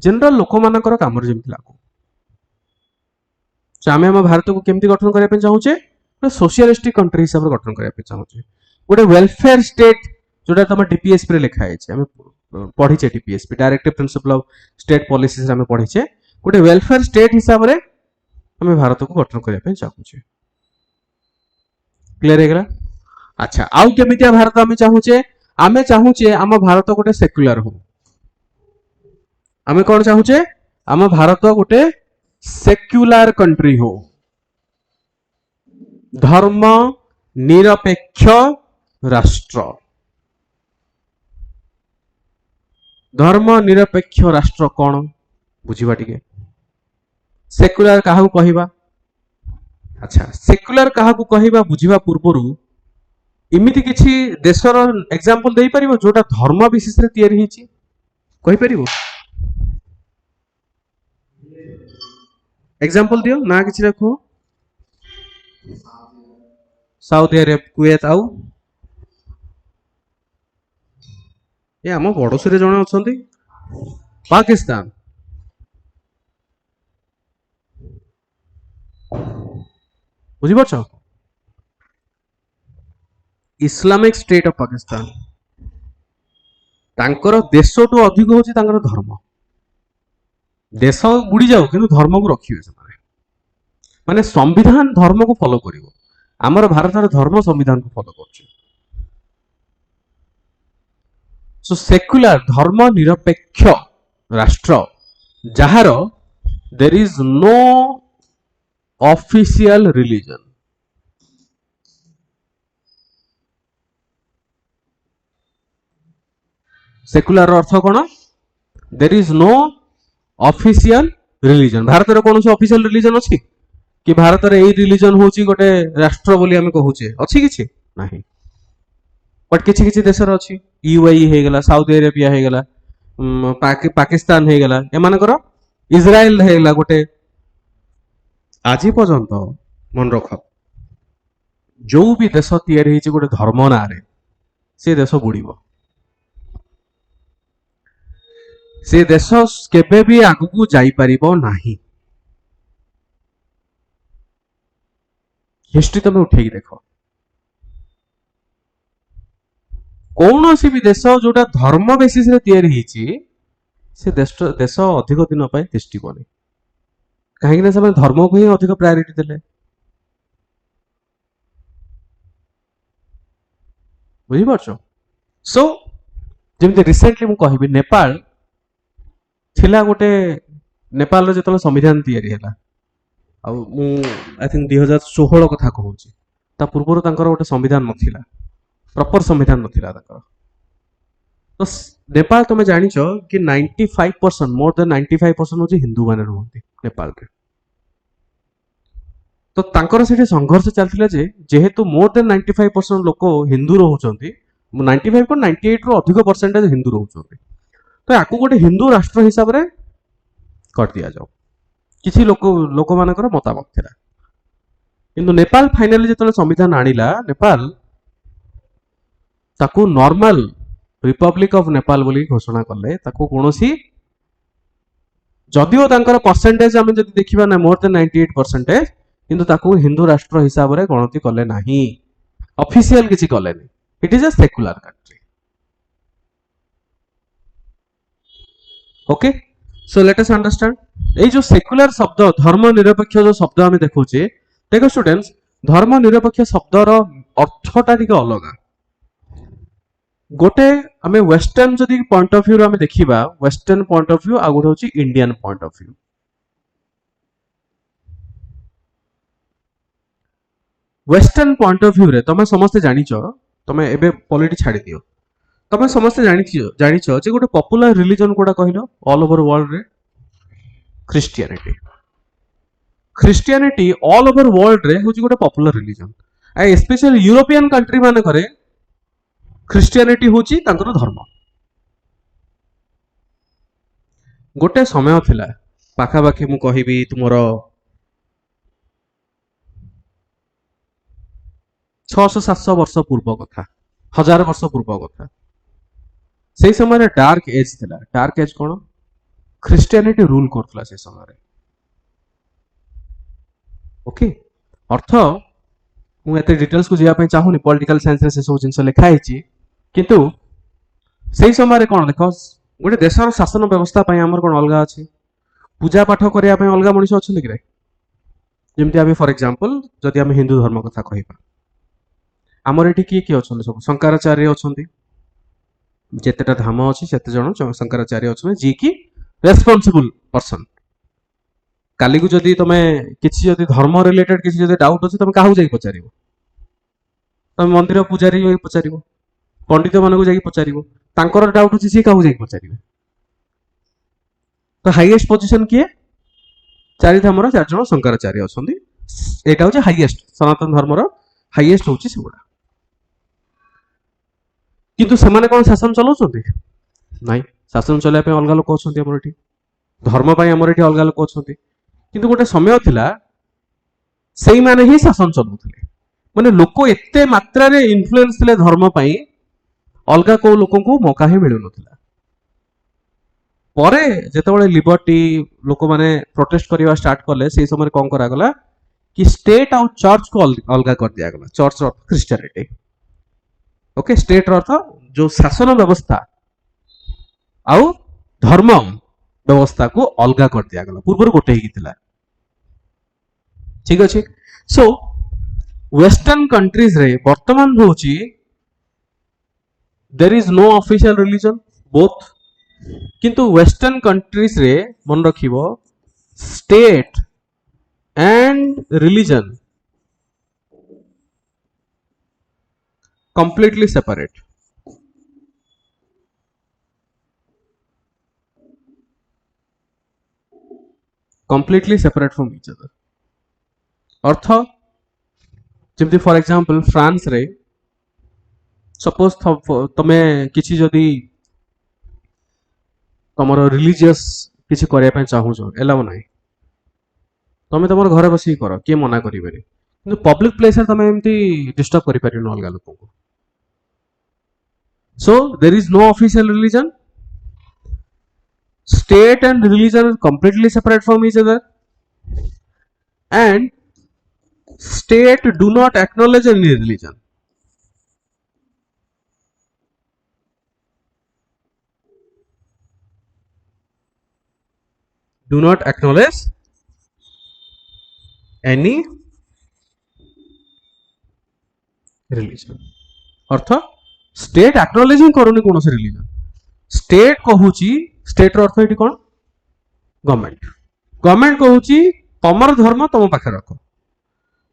[SPEAKER 1] जनरल लोक मानकर काम जेमति लागू आमे हम भारत को केमति गठन करिया पे चाहूचे सोशलिस्टिक कंट्री हिसाब रे गठन करिया पे चाहूचे गोटे वेलफेयर स्टेट जोटा तम डीपीएसपी रे लिखा है हम पढ़ीचे DPSP directive principle of state policies हम पढ़ीचे गोटे वेलफेयर स्टेट हिसाब रे हम भारत को गठन करिया पे चाहूचे क्लियर है गला अच्छा आउ केमितिया भारत आमे चाहूचे आम भारत गोटे सेक्युलर हो आमे कौन चाहूचे आम भारत गोटे सेक्युलर कंट्री हो धर्म निरपेक्ष राष्ट्र धर्म निरपेक्ष राष्ट्र कौन बुझिबा टिके सेक्युलर काहू कहिबा अच्छा सेक्युलर काहू कहिबा बुझिबा पूर्वरु इमिति किछि देशर एग्जांपल देई परिबो जोटा धर्म विशेष रे तयारी हिची कहि परिबो एग्जांपल दियो ना किछि रखो सऊदी अरब कुवैत आउ ए हम बड़ोसरे जणे अछंती पाकिस्तान बुझी परछो इस्लामिक स्टेट ऑफ पाकिस्तान तांकर देशटू अधिक होची तांकर धर्म देश बुड़ी जाऊ किंतु धर्म को रखिबे से माने संविधान धर्म को फॉलो करिवो आमर भारत धर्म संविधान को फॉलो करछि सो सेक्युलर धर्म निरपेक्ष राष्ट्र जहार there is no official religion secular अर्थ कौन there is no official religion Bharat रे कौन ऑफिशियल रिलीजन अछि कि भारत रे एई रिलीजन होची गोटे राष्ट्र बोली हमें कहूचे अछि किछि नाही बट किछि किछि देश रे अछि यूएई हे गेला सऊदी अरेबिया हे गेला पाकिस्तान हे गेला एमानकर इजराइल हे गेला गोटे आज पर्यंत मन रख जो भी देश तैयारी होती गोटे धर्म ना रे से देश बुड़ीब से देश केबे भी आगु जाई परिबो नाही हिस्ट्री तुम उठेकी देख कौन सी भी देश जोटा धर्म बेसिस रे तैयारी होती से देश अधिक दिन पर तिष्ठिबनी कहीं से धर्म को ही अधिक प्रायोरिटी देले बुझीपार सो जमी रिसेंटली मुझे कहबी नेपाल थिला गोटे नेपाल जो संविधान तैयारी है आई थिंक 2016 कथा कहूँ ता पूर्वर गोटे संविधान नथिला प्रॉपर संविधान नथिला तो नेपाल तुम जानिच कि 95% मोर देन 95% होची हिंदू माने रहंती नेपाल के तो तांकर सेठी संघर्ष चलथिला जे जेहेतु मोर देन 95% लोक हिंदू रहउचंती 95 को 98 रो अधिक परसेंटेज हिंदू रहउचंती तो याकू गोटे हिंदू राष्ट्र हिसाब रे कर दिया जाओ किछि लोक मानकर मतामत थिला किंतु नेपाल फाइनली जेतले संविधान आनिला नेपाल ताकू नॉर्मल रिपब्लिक ऑफ नेपाल बोली घोषणा कले ताकू कोनोसी जदिओ तांकर परसेंटेज आमे जदि देखिबा ना मोर देन 98% किंतु ताकू हिंदू राष्ट्र हिसाब रे गणति कले नाही ऑफिशियल किछि कले नै it is a secular country okay so let us understand ए जो सेक्युलर शब्द धर्म निरपेक्ष जो शब्द आमे देखोचे देखो स्टूडेंट्स धर्म निरपेक्ष शब्दर अर्थटा टिके अलगा गोटे आमे वेस्टर्न जदि पॉइंट ऑफ व्यू आमे देखिबा वेस्टर्न पॉइंट ऑफ व्यू आ गोटे होची Indian point of view western point of view रे तमे समस्त जानिच तमे एबे पॉलिटी छाडी दियो तमे समस्त जानिच जे गोटे पॉपुलर रिलीजन कोडा कहिलो ऑल ओवर वर्ल्ड रे क्रिश्चियनिटी ऑल ओवर वर्ल्ड रे होची गोटे पॉपुलर रिलीजन आ स्पेशली यूरोपियन कंट्री माने करे क्रिश्चियनिटी होची तांकर धर्म गोटे समय थिला पाखा पाखी मु कहिबी तुमरो 600-700 वर्ष पूर्व कथा 1000 वर्ष पूर्व कथा से समय डार्क एज थिला डार्क एज कोन क्रिश्चियनिटी रूल करथला से समय ओके अर्थ मु एते डिटेल्स को जिया पे चाहूनी पॉलिटिकल साइंस रे से सब जिंस लिखा हिची किंतु सेही समय रे कोन देखो गोटे देशर शासन व्यवस्था पई हमर कोन अलगा अछि पूजा पाठ करिया पे अलगा मनुष्य अछन कि रे जेमति आबे फॉर एग्जांपल जदि हम हिंदू धर्म कथा कहिबा हमर एठी की अछन सब शंकराचार्य अछंती जेतेटा धाम अछि सेते जण शंकराचार्य अछन जी की रेस्पोंसिबल पर्सन काली को जदि तमे किछि जदि धर्म रिलेटेड किछि जदि डाउट अछि तमे काहू जाई पचारिबो तमे मंदिर पूजारी जाई पचारिबो पंडित मानको जाई पचारिबो तांकर डाउट अछि से काहू जाई पचारिबे तो हाईएस्ट पोजीशन किए चारि धामर चार जण शंकराचार्य अछंती एटा होचे हाईएस्ट सनातन धर्मर हाईएस्ट होची सेगुडा किंतु सेमाने कौन शासन चलाउछन्ति नाइ शासन चलाइबा पे अलगा लोक अछन्ति हमर एठी धर्म ପାଇଁ ଆମର ଏଠି ଅଲଗା ଲୋକ ଅଛନ୍ତି କିନ୍ତୁ ଗୋଟେ ସମୟ ଥିଲା ସେଇମାନେ ହିଁ ଶାସନ ଚଲାଉଥିଲେ ମାନେ ଲୋକ ଏତେ ମାତ୍ରାରେ ଇନଫ୍ଲୁଏନ୍ସ ଥିଲେ ଧର୍ମ ପାଇଁ ଅଲଗା କୋଉ ଲୋକଙ୍କୁ ମौका ହିଁ ମିଳୁନଥିଲା ପରେ ଯେତେବେଳେ ଲିବର୍ଟି ଲୋକମାନେ ପ୍ରୋଟେଷ୍ଟ କରିବା ଷ୍ଟାର୍ଟ କଲେ ସେଇ ସମୟରେ କଣ କରାଗଲା कि स्टेट आउ चर्च को अलग कर दिया गला चर्च अर्थ क्रिश्चियनिटी ओके स्टेट अर्थ जो शासन व्यवस्था आउ धर्म व्यवस्था को अलग कर दिया गला पूर्व गोटे ही थिला ठीक अछि सो वेस्टर्न कंट्रीज रे वर्तमान होची there is no official religion both किंतु वेस्टर्न कंट्रीज रे मन रखिबो state and religion completely separate from each other अर्थ जेमती फॉर एग्जांपल फ्रांस रे सपोज तमे किछि जदी तमरो रिलीजियस किछि करिया पे चाहूछो एलाव नाही तमें तुम घर बस कर किए मना करें पब्लिक प्लेस तुम एमती डिस्टर्ब कर पार अलग लोक को so there is no official religion state and religion completely separate from each other and state do not acknowledge any religion do not acknowledge any religion अर्थ स्टेट एक्नॉलेजिंग करूनी कौन से रिलीजन स्टेट कहूची state अर्थ ये कौन government government कहूची तमर धर्म तुम पाखे रख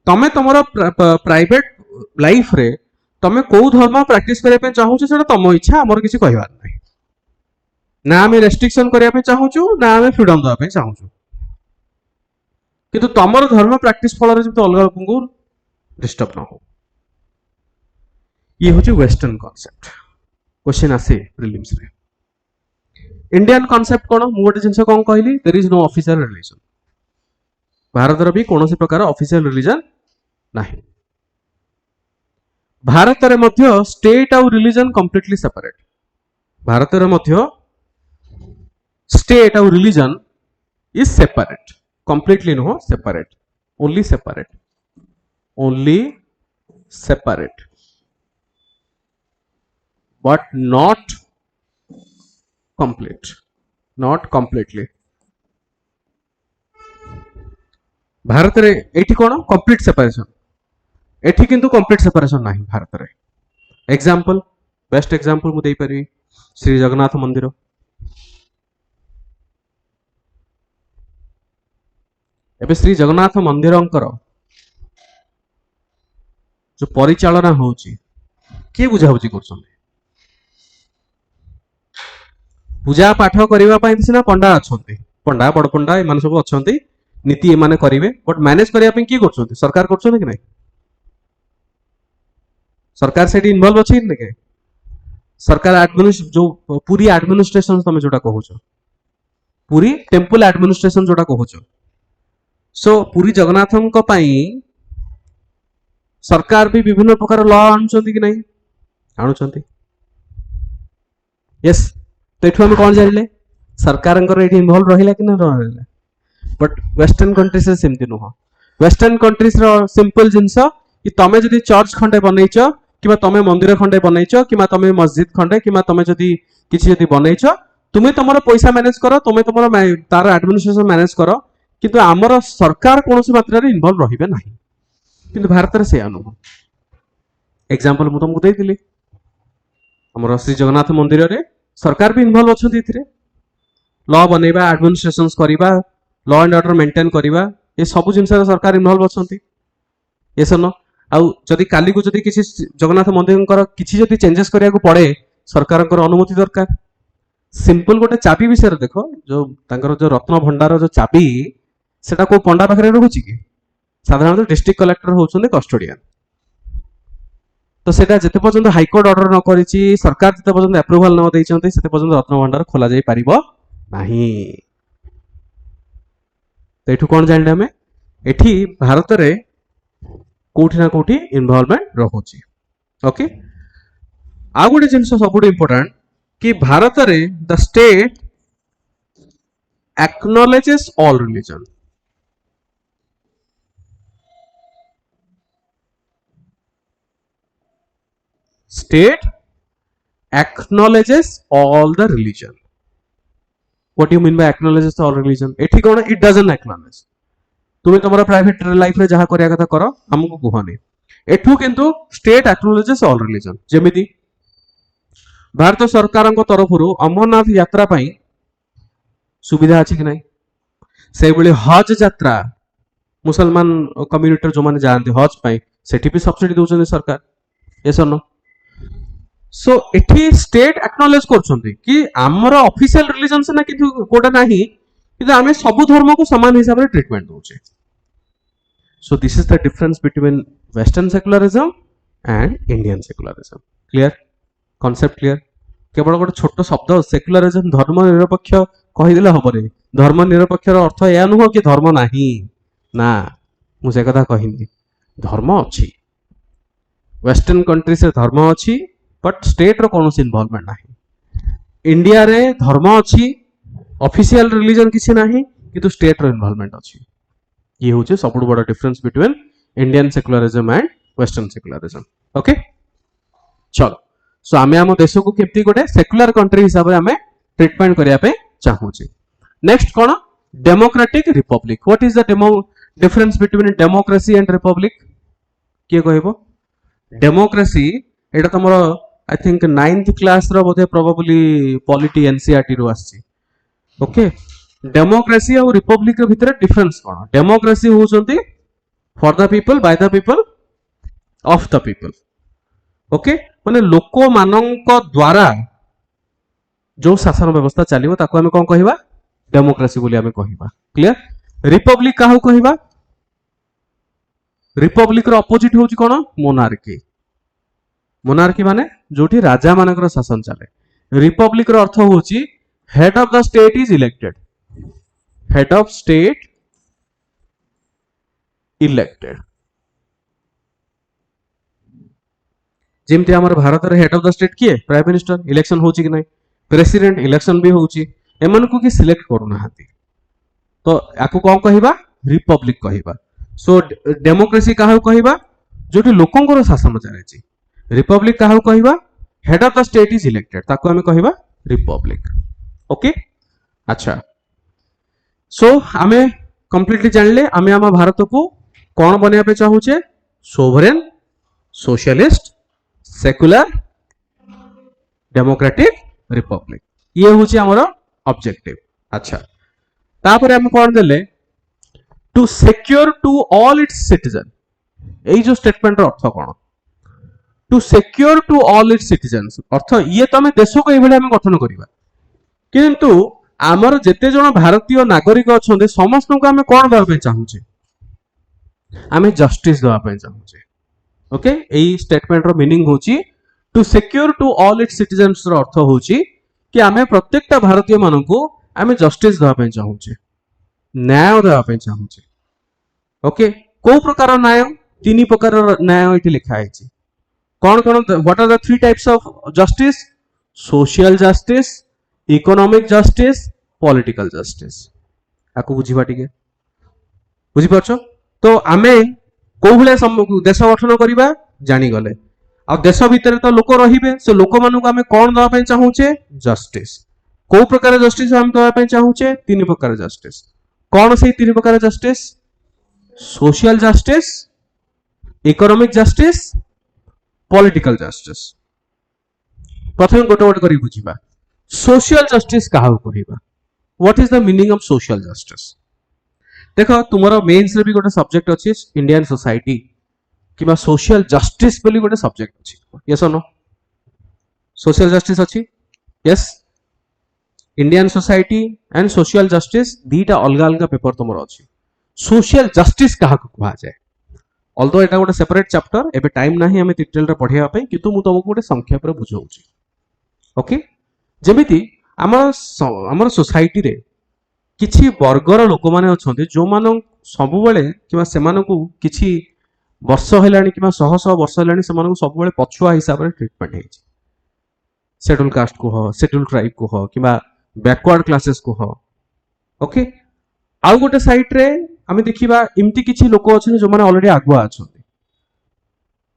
[SPEAKER 1] तमें तुम प्राइवेट लाइफ रे तमें कौ धर्म प्रैक्टिस करने चाहूँ से तुम इच्छा आमर किसी कहबार नहीं ना आम रेस्ट्रिक्शन करने चाहूँ ना आम फ्रीडम देवाई चाहूँ किंतु तमर धर्म प्रैक्टिस फल अलग लोक को डिस्टर्ब न हो ये हूँ वेस्टर्न कॉन्सेप्ट क्वेश्चन आसे प्रीलिम्स रे इंडियन कॉन्सेप्ट कौन मु गोटे जिनस कौन कहली there is no official religion Bharat भी कौन प्रकार ऑफिशियल रिलीजन नहीं भारत रे मध्य स्टेट आउ रिलीजन कंप्लीटली सेपरेट भारत रे मध्य स्टेट आउ religion is separate completely no separate only separate but not completely Bharat रे एठी कोन कंप्लीट सेपरेशन एठी किंतु कंप्लीट सेपरेशन नाही भारत रे एग्जांपल बेस्ट एग्जांपल मु देई पारी श्री जगन्नाथ मंदिर एबे श्री जगन्नाथ मंदिर जो परिचालना होची किए बुझाबुझी कर पूजा पाठ करने सीना पंडा अच्छा पंडा बड़ पंडा एम सब अच्छा नीति एम करेंगे बट मैनेज करने किए कर सरकार कर कि नहीं सरकार से इनवॉल्व अच्छे कि सरकार जो पूरी एडमिनिस्ट्रेशन तुम जोटा कहूँ पूरी टेम्पल एडमिनिस्ट्रेशन जोटा कहूँ सो पूरी जगन्नाथ सरकार भी विभिन्न प्रकार लॉ आणुचंती कि नहीं आणुचंती यस तो एठु हम कौन जानिले सरकार इनवॉल्व रहिला कि नहीं रहिला बट वेस्टर्न कंट्रीज से सेमती नुह वेस्टर्न कंट्रीज रो सिंपल जिंस कि तमे जदी चर्च खंडे बनैछ कि तमे मंदिर खंडे बनैछ कि तमे मस्जिद खंडे कि तमे जदी किछि जदी बनैछ तुमे तमरो पैसा मैनेज करो तुमे तमरो तार एडमिनिस्ट्रेशन मैनेज करो किंतु आमर सरकार कौन मात्रा इनवॉल्व रहिबे नाही किंतु भारत रे से अनुभ एग्जांपल मु तुमको देइतिली हमर श्री जगन्नाथ मंदिर रे सरकार भी इनवॉल्व अछंती इथिरे लॉ बनेबा एडमिनिस्ट्रेशंस करिबा लॉ एंड ऑर्डर मेंटेन करिबा ये सब जिनस सरकार इनवॉल्व अछंती ये सन आउ जदी काली को जदी किछि जगन्नाथ मंदिर किछि जदी चेंजेस करिया को पड़े सरकार अनुमति दरकार सिंपल गोटे चाबी विषय देखो जो तांकर जो रत्न भंडार जो चाबी सेटा को पंडा पाखरे रहउची कि साधारणतः डिस्ट्रिक्ट कलेक्टर होउछन्ते कस्टोडियन तो सेटा जेते पर्यंत हाईकोर्ट ऑर्डर न करिछि सरकार जेते पर्यंत अप्रूवल न दैछन्ते सेते पर्यंत रत्न भंडार खोला जाई परिबो नाही। तो एठू कोन जानले हमें एठी भारत रे कोठी ना कोठी इन्वॉल्वमेंट रहुछि। ओके आ गोटे जिनस सबुठ इंपोर्टेंट कि भारत रे the state acknowledges all religion। State acknowledges all the religion। What do you mean by acknowledges all religion? एठी कोन it doesn't acknowledge। तुम्हें तुम्हारा प्राइवेट लाइफ रे जहा करिया कथा करो हमको कुहनी। एठू किंतु स्टेट acknowledges all religion। जेमिति भारत सरकार तरफ अमरनाथ यात्रा पाई सुविधा अच्छी कि नहीं से बळे हज यात्रा मुसलमान कम्युनिटी जो माने जानते हज पाई सेठी भी सब्सिडी दोचन सरकार। Yes or no? सो एठी स्टेट एक्नॉलेज करछन्ती कि हमर ऑफिशियल रिलीजन से ना किछु कोडा नाही कि आमे सब धर्म को समान हिसाब रे ट्रीटमेंट दोचे। So this is the difference between western secularism and Indian secularism. Clear? Concept clear? केवल गोटे छोट शब्द सेकुलरिज्म धर्म निरपेक्ष कहीदेले हबरे। धर्म निरपेक्षर अर्थ या नुह कि धर्म नाही ना, मुझे कथा कहिनी। धर्म अच्छी वेस्टर्न कंट्री से धर्म अच्छी बट स्टेट रो कौन इन्वॉल्वमेंट नाही। इंडिया रे धर्म अच्छी ऑफिशियल रिलीजन किसी नाही किंतु स्टेट रो इन्वॉल्वमेंट अच्छी। ये होचे सबुठ बड़ difference between Indian secularism and western secularism. Okay चलो सो आमे हम देश को केमती गोटे सेकुलर कंट्री हिसाब रे आमे ट्रीटमेंट करिया पे चाहूची। नेक्स्ट कोन democratic republic. What is the difference between democracy and republic? किए कहबो? Democracy Etah तमरो I think 9th class row Bodhe probably polity NCERT रो आछि। ओके डेमोक्रेसी और रिपब्लिक रो भितर डिफरेंस कोन? डेमोक्रेसी होचंती for the people by the people of the people. Okay माने लोक मानक द्वारा जो शासन व्यवस्था चलिबो ताको हमें कोन कहिबा? डेमोक्रेसी बोली हमें कहिबा। क्लियर? रिपब्लिक काहू कहिबा? रिपब्लिक रो अपोजिट होची कोन? मोनार्की। मोनार्की माने जोठी राजा मानकर शासन चले। रिपब्लिक रो अर्थ होची head of the state is elected. Head of state elected. जेमती हमर भारत रे हेड ऑफ द स्टेट किए? Prime minister. इलेक्शन होची कि नहीं? प्रेसिडेंट इलेक्शन भी होची। एमन को कि सिलेक्ट करू नाहांती तो याकू कोन कहिबा? रिपब्लिक कहिबा। सो डेमोक्रेसी काहू कहिबा? जोठी लोकंकर शासन चलेची। रिपब्लिक काहू कहिबा? Head of the state is elected ताको हमें कहिबा रिपब्लिक। ओके अच्छा सो आमे कंप्लीटली जानले आमे हम भारत को कोन बनिया पे चाहूचे? Sovereign, socialist, secular, democratic, republic. ये होची हमरो ऑब्जेक्टिव। अच्छा तापर हम कोन देले? To secure to all its citizen. एई जो स्टेटमेंट रो अर्थ कोन? To secure to all its citizens अर्थ ये तमे देश को एभले हम गठन करिबा किंतु आमर जेते जण भारतीय नागरिक अछन्ते समस्त को हम कोन दवा पे चाहूचे? आमे जस्टिस दवा पे चाहूचे। ओके एई स्टेटमेंट रो मीनिंग होची to secure to all its citizens रो अर्थ होची कि आमे प्रत्येकटा भारतीय मानकू आमे जस्टिस दवा पे चाहूचे, न्याय दवा पे चाहूचे। ओके को प्रकार न्याय? तीन प्रकार न्याय इठी लिखा है। कौन कौन? What are the three types of justice? Social justice, economic justice, political justice. आको बुझिबा टिके बुझि परछो? तो आमे को भले देश गठन करिबा जानि गले आ देश भीतर तो लोक रहिबे से लोक मानु को आमे कोन दवा पे चाहूचे? जस्टिस। को प्रकार जस्टिस हम दवा पे चाहूचे? तीन प्रकार जस्टिस। कौन से तीन प्रकार justice? Social justice, economic justice, political justice. प्रथम गोटे गोटे करी बुझिबा सोशल जस्टिस काहू कहिबा? What is the meaning of social justice? देखो तुमरो मेंस रे भी गोटे सब्जेक्ट अछि इंडियन सोसाइटी किबा सोशल जस्टिस बोली गोटे सब्जेक्ट अछि। Yes or no? Social justice अछि? Yes. Indian society and social justice दीटा अलग अलग पेपर तुमरो अछि। सोशल जस्टिस काहू कहा जाय? ଅଲଦୋ ଏଟା ଗୋଟେ ସେପାରେଟ ଚାପ୍ଟର, ଏବେ ଟାଇମ ନାହିଁ ଆମେ ଡିଟେଲରେ ପଢିବା ପାଇଁ, କିନ୍ତୁ ମୁଁ ତମକୁ ଗୋଟେ ସଂକ୍ଷେପରେ ବୁଝାଉଛି। ଓକେ, ଯେମିତି ଆମର ସୋସାଇଟିରେ କିଛି ବର୍ଗର ଲୋକମାନେ ଅଛନ୍ତି ଯୋଉମାନଙ୍କୁ ସବୁବେଳେ କିମ୍ବା ସେମାନଙ୍କୁ କିଛି ବର୍ଷ ହେଲାଣି କିମ୍ବା ଶହ ଶହ ବର୍ଷ ହେଲାଣି ସେମାନଙ୍କୁ ସବୁବେଳେ ପଛୁଆ ହିସାବରେ ଟ୍ରିଟମେଣ୍ଟ ହେଇଛି। ସେଡ୍ୟୁଲ କାଷ୍ଟ କୁହ, ସେଡ୍ୟୁଲ ଟ୍ରାଇବ କୁହ, କିମ୍ବା ବ୍ୟାକୱାର୍ଡ କ୍ଲାसेସ୍ କୁହ। ଓକେ, ଆଉ ଗୋଟେ ସାଇଡରେ ଆମେ ଦେଖିବା ଏମିତି କିଛି ଲୋକ ଅଛନ୍ତି ଯୋଉମାନେ ଅଲରେଡି ଆଗୁଆ ଅଛନ୍ତି,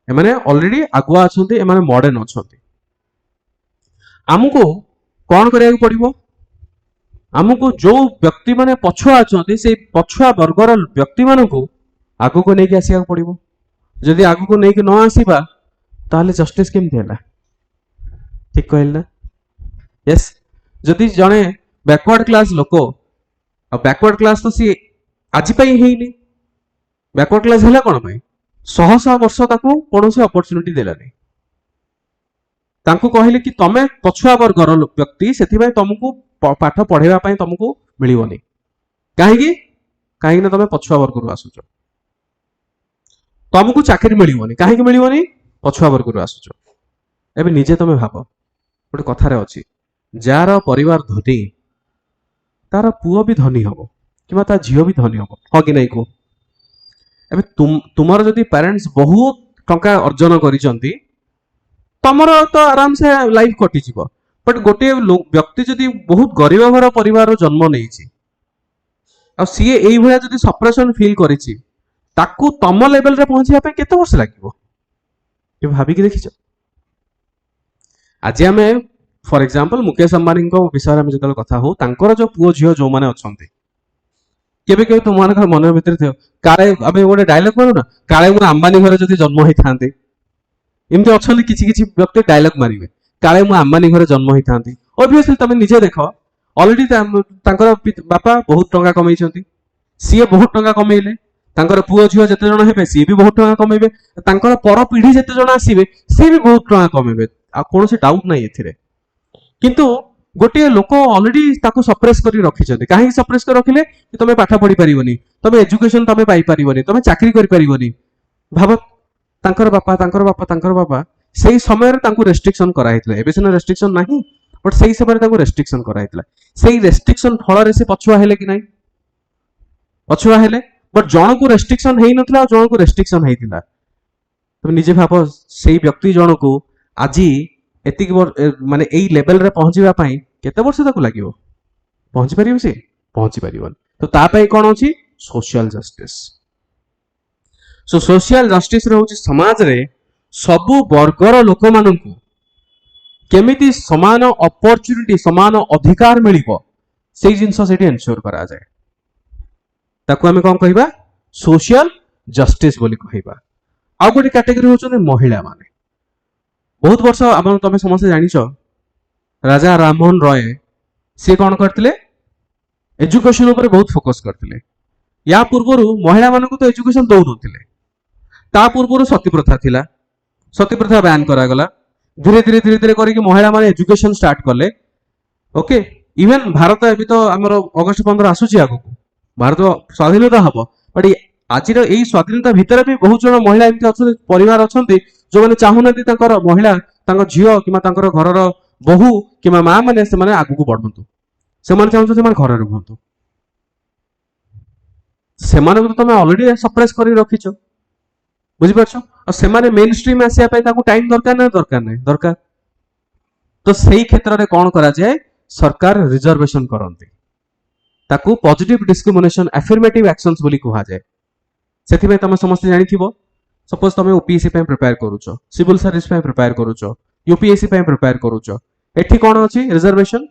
[SPEAKER 1] ଏମାନେ ଅଲରେଡି ଆଗୁଆ ଅଛନ୍ତି, ଏମାନେ ମଡର୍ଣ୍ଣ ଅଛନ୍ତି। ଆମକୁ କଣ କରିବାକୁ ପଡିବ? ଆମକୁ ଯୋଉ ବ୍ୟକ୍ତି ମାନେ ପଛୁଆ ଅଛନ୍ତି ସେଇ ପଛୁଆ ବର୍ଗର ବ୍ୟକ୍ତି ମାନଙ୍କୁ ଆଗକୁ ନେଇକି ଆସିବାକୁ ପଡିବ। ଯଦି ଆଗକୁ ନେଇକି ନ ଆସିବା ତାହେଲେ ଜଷ୍ଟିସ କେମିତି ହେଲା? ଠିକ କହିଲି ନା? ୟେସ୍, ଯଦି ଜଣେ ବ୍ୟାକୱାର୍ଡ କ୍ଲାସ ଲୋକ, ଆଉ ବ୍ୟାକୱାର୍ଡ କ୍ଲାସ ତ ସିଏ ଆଜି ପାଇଁ ହେଇନି, ବ୍ୟାକୱାର୍ଡ କ୍ଲାସ ହେଲା କଣ ପାଇଁ? ଶହ ଶହ ବର୍ଷ ତାକୁ କୌଣସି ଅପରଚ୍ୟୁନିଟି ଦେଲାନି। ତାଙ୍କୁ କହିଲେ କି ତମେ ପଛୁଆ ବର୍ଗର ବ୍ୟକ୍ତି, ସେଥିପାଇଁ ତମକୁ ପାଠ ପଢେଇବା ପାଇଁ ତମକୁ ମିଳିବନି। କାହିଁକି? କାହିଁକି ନା ତମେ ପଛୁଆ ବର୍ଗରୁ ଆସୁଛ। ତମକୁ ଚାକିରି ମିଳିବନି, କାହିଁକି ମିଳିବନି? ପଛୁଆ ବର୍ଗରୁ ଆସୁଛ। ଏବେ ନିଜେ ତମେ ଭାବ, ଗୋଟେ କଥାରେ ଅଛି, ଯାହାର ପରିବାର ଧନୀ ତାର ପୁଅ ବି ଧନୀ ହବ କିମ୍ବା ତା ଝିଅ ବି ଧନୀ ହବ, ହଁ କି ନାଇଁ କୁହ? ଏବେ ତୁମର ଯଦି ପ୍ୟାରେଣ୍ଟସ ବହୁତ ଟଙ୍କା ଅର୍ଜନ କରିଛନ୍ତି, ତମର ତ ଆରାମସେ ଲାଇଫ କଟିଯିବ। ବଟ୍ ଗୋଟିଏ ବ୍ୟକ୍ତି ଯଦି ବହୁତ ଗରିବ ଘର ପରିବାରରୁ ଜନ୍ମ ନେଇଛି, ଆଉ ସିଏ ଏଇଭଳିଆ ଯଦି ସପ୍ରେସନ ଫିଲ୍ କରିଛି, ତାକୁ ତମ ଲେଭେଲରେ ପହଞ୍ଚିବା ପାଇଁ କେତେ ବର୍ଷ ଲାଗିବ? କେବେ ଭାବିକି ଦେଖିଛ? ଆଜି ଆମେ ଫର ଏକ୍ସାମ୍ପଲ ମୁକେଶ ଅମ୍ବାନୀଙ୍କ ବିଷୟରେ ଆମେ ଯେତେବେଳେ କଥା ହଉ, ତାଙ୍କର ଯୋଉ ପୁଅ ଝିଅ ଯୋଉମାନେ ଅଛନ୍ତି, କେବେ କେବେ ତୁମମାନଙ୍କର ମନ ଭିତରେ ଥିବ, କାଳେ ଆମେ ଗୋଟେ ଡାଇଲଗ ମାରୁ ନା, କାଳେ ମୁଁ ଆମ୍ବାନୀ ଘରେ ଯଦି ଜନ୍ମ ହେଇଥାନ୍ତି। ଏମିତି ଅଛନ୍ତି କିଛି କିଛି ବ୍ୟକ୍ତି ଡାଇଲଗ ମାରିବେ, କାଳେ ମୁଁ ଆମ୍ବାନୀ ଘରେ ଜନ୍ମ ହେଇଥାନ୍ତି। ଅବଭିୟସଲି ତମେ ନିଜେ ଦେଖ, ଅଲରେଡି ତାଙ୍କର ବାପା ବହୁତ ଟଙ୍କା କମେଇଛନ୍ତି, ସିଏ ବହୁତ ଟଙ୍କା କମେଇଲେ, ତାଙ୍କର ପୁଅ ଝିଅ ଯେତେ ଜଣ ହେବେ ସିଏ ବି ବହୁତ ଟଙ୍କା କମେଇବେ, ତାଙ୍କର ପର ପିଢି ଯେତେ ଜଣ ଆସିବେ ସିଏ ବି ବହୁତ ଟଙ୍କା କମେଇବେ, ଆଉ କୌଣସି ଡାଉଟ ନାହିଁ ଏଥିରେ। କିନ୍ତୁ ଗୋଟିଏ ଲୋକ ଅଲରେଡି ତାକୁ ସପ୍ରେସ କରି ରଖିଛନ୍ତି। କାହିଁକି ସପ୍ରେସ କରି ରଖିଲେ? କି ତମେ ପାଠ ପଢି ପାରିବନି, ତମେ ଏଜୁକେସନ ତମେ ପାଇପାରିବନି, ତମେ ଚାକିରି କରିପାରିବନି। ଭାବ, ତାଙ୍କର ବାପା ସେଇ ସମୟରେ ତାଙ୍କୁ ରେଷ୍ଟ୍ରିକ୍ସନ କରାଯାଇଥିଲା। ଏବେ ସିନା ରେଷ୍ଟ୍ରିକ୍ସନ ନାହିଁ, ବଟ୍ ସେଇ ସମୟରେ ତାଙ୍କୁ ରେଷ୍ଟ୍ରିକ୍ସନ କରାଯାଇଥିଲା। ସେଇ ରେଷ୍ଟ୍ରିକ୍ସନ ଫଳରେ ସେ ପଛୁଆ ହେଲେ କି ନାହିଁ? ପଛୁଆ ହେଲେ। ବଟ୍ ଜଣକୁ ରେଷ୍ଟ୍ରିକ୍ସନ ହେଇନଥିଲା ଆଉ ଜଣକୁ ରେଷ୍ଟ୍ରିକ୍ସନ ହେଇଥିଲା। ତମେ ନିଜେ ଭାବ, ସେଇ ବ୍ୟକ୍ତି ଜଣକୁ ଆଜି ଏତିକି ମାନେ ଏଇ ଲେଭେଲରେ ପହଞ୍ଚିବା ପାଇଁ କେତେ ବର୍ଷ ତାକୁ ଲାଗିବ? ପହଞ୍ଚି ପାରିବ ସେ? ପହଞ୍ଚି ପାରିବନି। ତ ତା ପାଇଁ କଣ ଅଛି? Social justice. So social justice ରହୁଛି ସମାଜରେ ସବୁ ବର୍ଗର ଲୋକମାନଙ୍କୁ କେମିତି ସମାନ ଅପରଚ୍ୟୁନିଟି, ସମାନ ଅଧିକାର ମିଳିବ, ସେଇ ଜିନିଷ ସେଠି ଏନଶ୍योर କରାଯାଏ। ତାକୁ ଆମେ କଣ କହିବା? ସୋସିଆଲ ଜଷ୍ଟିସ ବୋଲି କହିବା। ଆଉ ଗୋଟେ କ୍ୟାଟେଗୋରୀ ହଉଛନ୍ତି ମହିଳା ମାନେ। ବହୁତ ବର୍ଷ ତମେ ସମସ୍ତେ ଜାଣିଛ, ରାଜା ରାମମୋହନ ରୟ ସିଏ କଣ କରିଥିଲେ? ଏଜୁକେସନ ଉପରେ ବହୁତ ଫୋକସ କରିଥିଲେ। ୟା ପୂର୍ବରୁ ମହିଳା ମାନଙ୍କୁ ତ ଏଜୁକେସନ ଦଉନଥିଲେ। ତା ପୂର୍ବରୁ ସତୀ ପ୍ରଥା ଥିଲା, ସତୀ ପ୍ରଥା ବ୍ୟାନ୍ କରାଗଲା। ଧୀରେ ଧୀରେ କରିକି ମହିଳା ମାନେ ଏଜୁକେସନ ଷ୍ଟାର୍ଟ କଲେ। ଓକେ, ଇଭେନ ଭାରତ ଏବେ ତ ଆମର ଅଗଷ୍ଟ 15 ଆସୁଛି, ଆଗକୁ ଭାରତ ସ୍ୱାଧୀନତା ହବ। ବଟ୍ ଆଜିର ଏଇ ସ୍ୱାଧୀନତା ଭିତରେ ବି ବହୁତ ଜଣ ମହିଳା ଏମିତି ଅଛନ୍ତି, ପରିବାର ଅଛନ୍ତି ଯୋଉମାନେ ଚାହୁଁନାହାନ୍ତି ତାଙ୍କର ମହିଳା, ତାଙ୍କ ଝିଅ କିମ୍ବା ତାଙ୍କର ଘରର ବୋହୂ କିମ୍ବା ମା ମାନେ ସେମାନେ ଆଗକୁ ବଢନ୍ତୁ। ସେମାନେ ଚାହୁଁଛନ୍ତି ସେମାନେ ଘରେ ରୁହନ୍ତୁ। ସେମାନଙ୍କୁ ତମେ ଅଲରେଡି ସପ୍ରେସ କରି ରଖିଛ, ବୁଝିପାରୁଛ? ଆଉ ସେମାନେ ମେନ୍ ଷ୍ଟ୍ରିମ୍ ଆସିବା ପାଇଁ ତାଙ୍କୁ ଟାଇମ ଦରକାର ନା ଦରକାର ନାହିଁ? ଦରକାର। ତ ସେଇ କ୍ଷେତ୍ରରେ କଣ କରାଯାଏ? ସରକାର ରିଜର୍ଭେସନ କରନ୍ତି। ତାକୁ ପଜିଟିଭ ଡିସ୍କ୍ରିମିନେସନ ଆଫର୍ମେଟିଭ ଆକ୍ସନ୍ସ ବୋଲି କୁହାଯାଏ। ସେଥିପାଇଁ ତମେ ସମସ୍ତେ ଜାଣିଥିବ, ସପୋଜ ତମେ ଓପିଏସସି ପାଇଁ ପ୍ରିପେୟାର କରୁଛ, ସିଭିଲ ସର୍ଭିସ ପାଇଁ ପ୍ରିପେୟାର କରୁଛ, ୟୁପିଏସସି ପାଇଁ ପ୍ରିପେୟାର କରୁଛ, ଏଠି କଣ ଅଛି? ରିଜର୍ଭେସନ।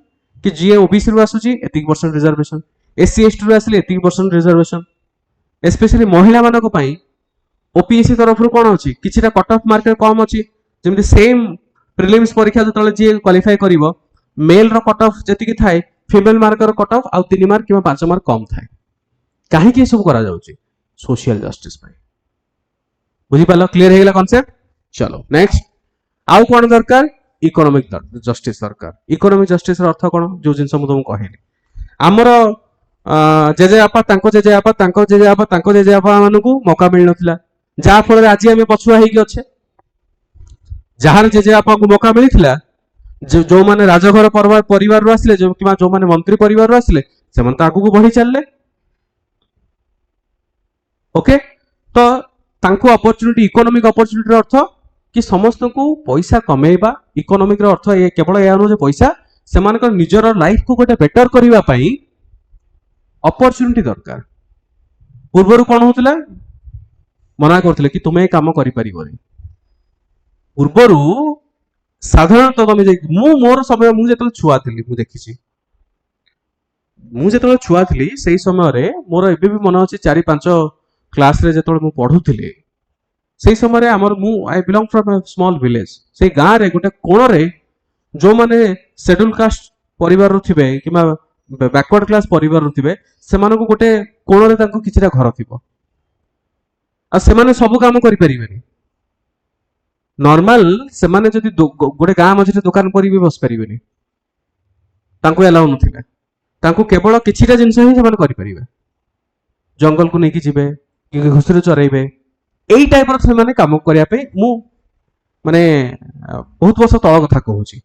[SPEAKER 1] कि जी ओबीसी रु आसुची एतिक परसेंट रिजर्वेशन, एससी एसटी रु आसले एतिक परसेंट रिजर्वेशन। स्पेशली महिला मानक पई ओपीएससी तरफ रु कोन अछि किछिटा कट ऑफ मार्क कम अछि, जेमति सेम प्रीलिम्स परीक्षा जतले जे क्वालिफाई करिवो मेल रो कट ऑफ जति कि थाए फीमेल मार्क रो कट ऑफ आ 3 मार्क किबा 5 मार्क कम थाए। काहे कि सब करा जाउची? सोशल जस्टिस पई। बुझी पालो? क्लियर हेगला कांसेप्ट? चलो नेक्स्ट आउ कोन दरकार? इकोनॉमिक जस्टिस दरकार। इकोनॉमिक जस्टिस रो अर्थ कोन? जो जिंस मु तुम कहली आमर जेजे आपा तांको जेजे आपा तांको जेजे आपा तांको जेजे आपा मानकू मौका मिल नथिला, जहा फल आज आम पछुआ होके जार जेजेबापा को मौका मिलता जो माने राजघर परिवार आसिले जो माने मंत्री परिवार आसिले से आगू बढ़ी चलले। ओके तो तांको अपॉर्चुनिटी इकोनॉमिक अपॉर्चुनिटी अर्थ कि समस्त को पैसा कमेबा इकोनॉमिक अर्थ ये केवल या नु पैसा से निजर लाइफ को गोटे बेटर करबा पई अपॉर्चुनिटी दरकार। पूर्वर कौन होतला मना करथिले कि तुमे काम करि परिबोनी। पूर्वर साधारणतः तुम मु मोर समय मु जेतल छुआ थिली मु देखिछि मु जेतल छुआ थिली सेही समय रे मोर एबे भी मन अछि 4-5 क्लास रे जेतल मु पढुथिली सेही समय रे हमर मु I belong from a small village से गां रे गोटे कोण रे जो माने शेड्यूल कास्ट परिवार रो थिबे किमा बैकवर्ड क्लास परिवार रो थिबे से माने को गोटे कोण रे तांको किछरा घर थिबो आ से माने सब काम करि परिबेनी। नॉर्मल से माने जदि गोटे गां मझे दुकान पर भी बस परिबेनी तांको अलाउ नथिला तांको केवल किछिटा जिंस ही से माने करि परिबे जंगल को नेकी जिबे कि घुसरे चरेबे एई टाइप रो से माने काम करिया पे मु माने बहुत वर्ष तळ कथा कहूची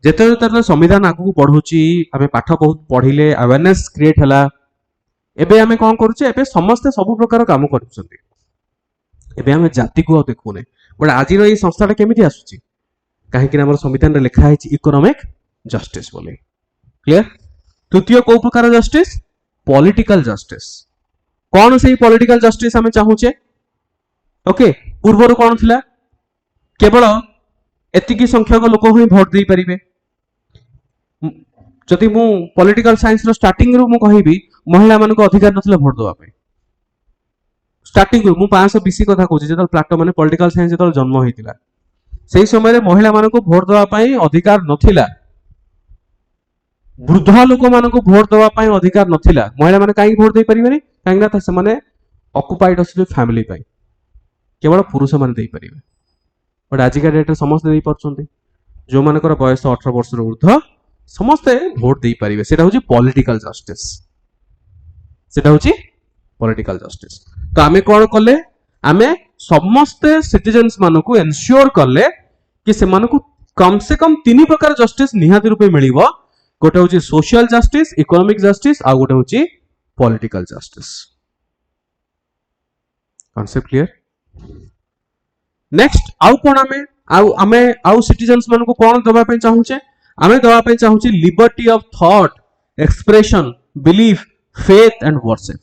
[SPEAKER 1] जेते जेते संविधान आगु बढ़ुची आमे पाठ बहुत पढिले अवेयरनेस क्रिएट हला एबे आमे कोन करूचे एबे समस्त सब प्रकार काम करूछंती एबे आमे जाति को देखुने बट आज रो ई संस्थाटा केमिति आसुची काहे कि हमर संविधान रे लिखा है इकोनॉमिक जस्टिस बोले क्लियर। तृतीय को प्रकार जस्टिस पॉलिटिकल जस्टिस कौन से पॉलिटिकल जस्टिस आमे चाहूचे ओके पूर्वर कौन थिला केवल एतिकी संख्यक लोक ही भोट दे परिबे जदि मु पॉलिटिकल साइंस रो स्टार्टिंग रो मु कहिबी महिला मान को अधिकार नथिला भोट देबा पे स्टार्टिंग रो मु 500 बीसी कथा कहूची जेतल प्लाटो माने पॉलिटिकल साइंस जेतल जन्म होइतिला सेही समय रे महिला मान को भोट देबा पई अधिकार नथिला वृद्ध लोक मान को भोट देबा पई अधिकार नथिला महिला मान काई भोट दे परिबेनी कांगना त से माने ऑक्युपाइड असले फैमिली पई केवल पुरुष मान दे परिबे बट आज का डेट समस्त दे परछंती जो मानकर बयस 18 वर्ष रो ऊर्ध्व समस्त भोट दे परिबे सेटा होची पॉलिटिकल जस्टिस सेटा होची पॉलिटिकल जस्टिस। तो आमे कोन करले आमे समस्त सिटीजन्स मानको एन्श्योर करले कि से मानको कम से कम 3 प्रकार जस्टिस निहाती रूपे मिलिबो गोटे होची सोशल जस्टिस इकोनॉमिक जस्टिस आ गोटे होची political justice. Concept clear. Next आउ कोन आमे आउ सिटीजन्स मानको कोन दबा पे चाहूचे आमे दबा पे चाहूची liberty of thought expression belief faith and worship.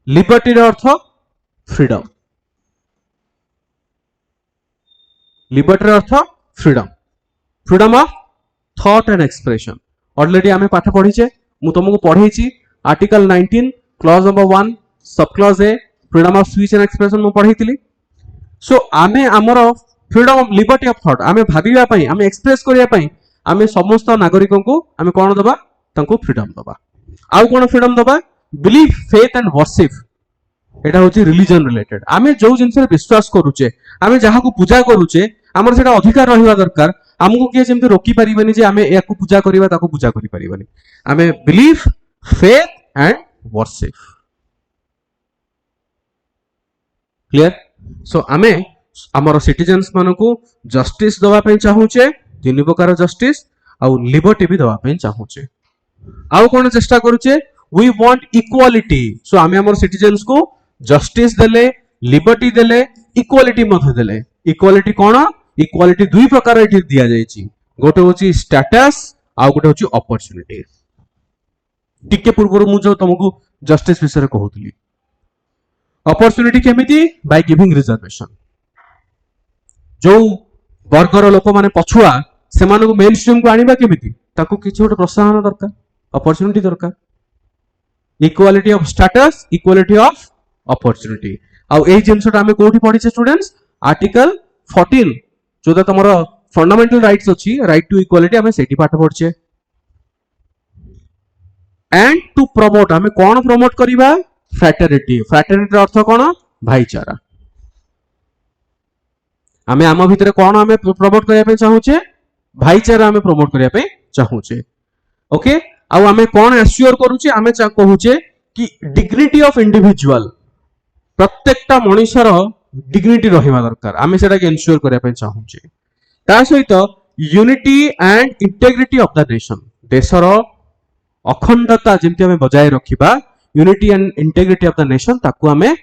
[SPEAKER 1] Liberty रो अर्थ फ्रीडम लिबर्टी रो अर्थ freedom freedom of thought and expression already आमे पाठ पढीचे मु तुमको पढेची article 19 clause number 1 sub clause A freedom of speech and expression मु पढेइतिली। सो आमे हमर freedom of liberty of thought आमे भाबिबा पई आमे एक्सप्रेस करिया पई आमे समस्त नागरिकों को आमे कोन दबा तांको फ्रीडम दबा। आउ कोन फ्रीडम दबा बिलीफ फेथ एंड वर्शिप एटा होची रिलीजन रिलेटेड आमे जो जिंस रे विश्वास करूचे आमे जहा को पूजा करूचे हमर सेटा अधिकार रहिबा दरकार हमको किए जेमते रोकी परिबनी जे आमे याकू पूजा करिबा ताको पूजा करि परिबनी आमे belief faith and worship clear. So आमे हमर सिटीजन्स मानको जस्टिस दवा पे चाहूचे 3 प्रकार जस्टिस आ लिबर्टी भी दवा पे चाहूचे आउ कोन चेष्टा करूचे वी वांट इक्वालिटी। सो आमे हमर सिटीजन्स को जस्टिस देले लिबर्टी देले इक्वालिटी मथ देले इक्वालिटी कोन इक्वालिटी 2 प्रकार एठी दिया जायछि गोटे होची स्टेटस आ गोटे होची अपॉर्चुनिटी। टिके पूर्व मु जो तुमको जस्टिस विषय रे कहउतली अपॉर्चुनिटी केमिति बाय गिविंग रिजर्वेशन जो वर्गर लोक माने पछुआ से मानको मेन स्ट्रीम को आनिबा केमिति ताको किछ गोटे प्रोत्साहन दरकार अपॉर्चुनिटी दरकार equality of status equality of opportunity आ एई जिंसटा हमें कोठी पढिचे स्टूडेंट्स आर्टिकल 14 जोदा तमरो फंडामेंटल राइट्स अछि राइट टू इक्वालिटी हमें सेठी पाठ पढचे एंड टू प्रमोट हमें कोन प्रमोट करिबा फ्रैटरनिटी फ्रैटरनिटी अर्थ कोन भाईचारा हमें आम भितर कोन हमें प्रमोट करिया पे चाहूचे भाईचारा हमें प्रमोट करिया पे चाहूचे ओके आ हमें कोन एश्योर करूचे हमें कहूचे कि डिग्निटी ऑफ इंडिविजुअल प्रत्येकटा मनुष्यर डिग्निटी रहिबा दरकार आमे सेटा के एन्श्योर करिया पे चाहूचे ता सहित unity and integrity of the nation देशर अखंडता जेमति आमे बजाय रखिबा unity and integrity of the nation ताकू आमे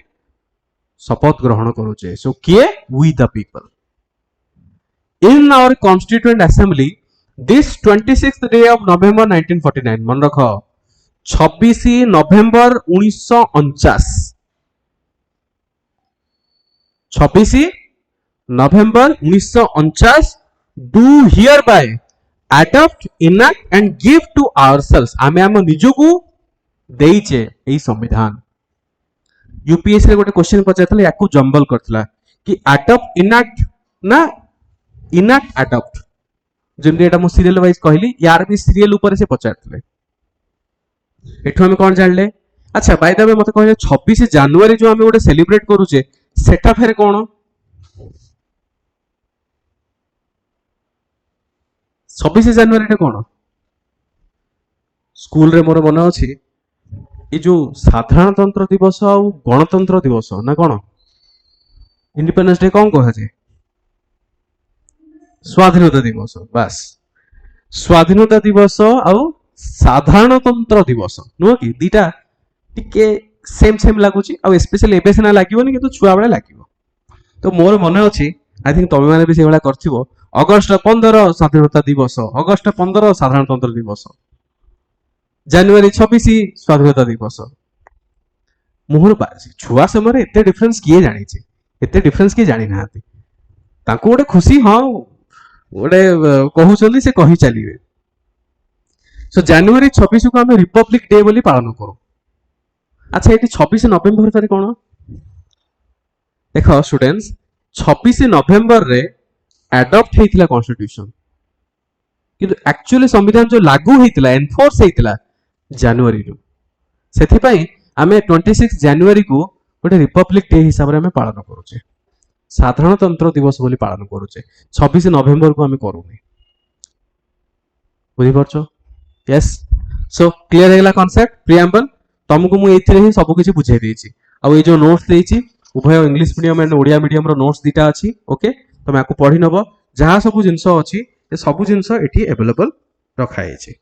[SPEAKER 1] शपथ ग्रहण करूचे सो किए we the people in our constituent assembly this 26th day of November 1949 मन रख 26 November 1949 26 November 1949 do hereby adopt enact and give to ourselves आमे हम निजकू देइचे एई संविधान यूपीएससी रे गोटे क्वेश्चन पचारथले याकू जंबल करथला कि अडॉप्ट इनैक्ट ना इनैक्ट अडॉप्ट जेमति एटा मो सीरियल वाइज कहली यार भी सीरियल ऊपर से पचारथले एठो हम कोन जानले अच्छा बाय द वे मते कहले 26 जनवरी जो हम गोटे सेलिब्रेट करूचे सेटा फेर कोन 26 जनवरी रे कोन स्कूल रे मोर मन अछि ये जो साधारणतंत्र दिवस आ गणतंत्र दिवस ना कोन इंडिपेंडेंस डे कौन कह स्वाधीनता दिवस बस स्वाधीनता दिवस आ साधारणतंत्र दिवस नुह कि दीटा टिके सेम सेम लगुची आ स्पेशली एबे सिना लागिवनी किंतु छुआ बेले लागिवो तो मोर मन अछि आई थिंक तमे माने भी से बेला करथिबो अगस्त 15 स्वाधीनता दिवस अगस्त 15 साधारणतंत्र दिवस जनवरी 26 स्वाधीनता दिवस मुहर छुआ समय एते डिफरेंस किए जानी एते डिफरेंस किए जानी ना तांको गोटे खुशी हाँ गोटे कहउछली से कहि चलिए सो जनवरी 26 को आम रिपब्लिक डे बोली पालन करू अच्छा ये 26 नवेम्बर तारे कौन देख स्टूडेंट्स 26 नवेम्बर रे एडॉप्ट हेतिला कॉन्स्टिट्यूशन किंतु एक्चुअली संविधान जो लागू हेतिला एनफोर्स हेतिला जनवरी रू सेथि पई आमे 26 जनवरी को गोटे रिपब्लिक डे हिसाब रे आमे पालन करूचे साधारणतंत्र दिवस बोली पालन करूचे 26 नवेम्बर को आमे करूनी बुझि परछो यस सो क्लियर हेला कांसेप्ट प्रिएम्बल तुमको मु एथिरे ही सब किछि बुझाई देछि आ ए जो नोट्स देछि उभय English medium and Odia medium रो नोट्स दीटा अछि ओके तुम आको पढि नबो जहां सब जिंस अछि ए सब जिंस एठी अवेलेबल रखा हेछि।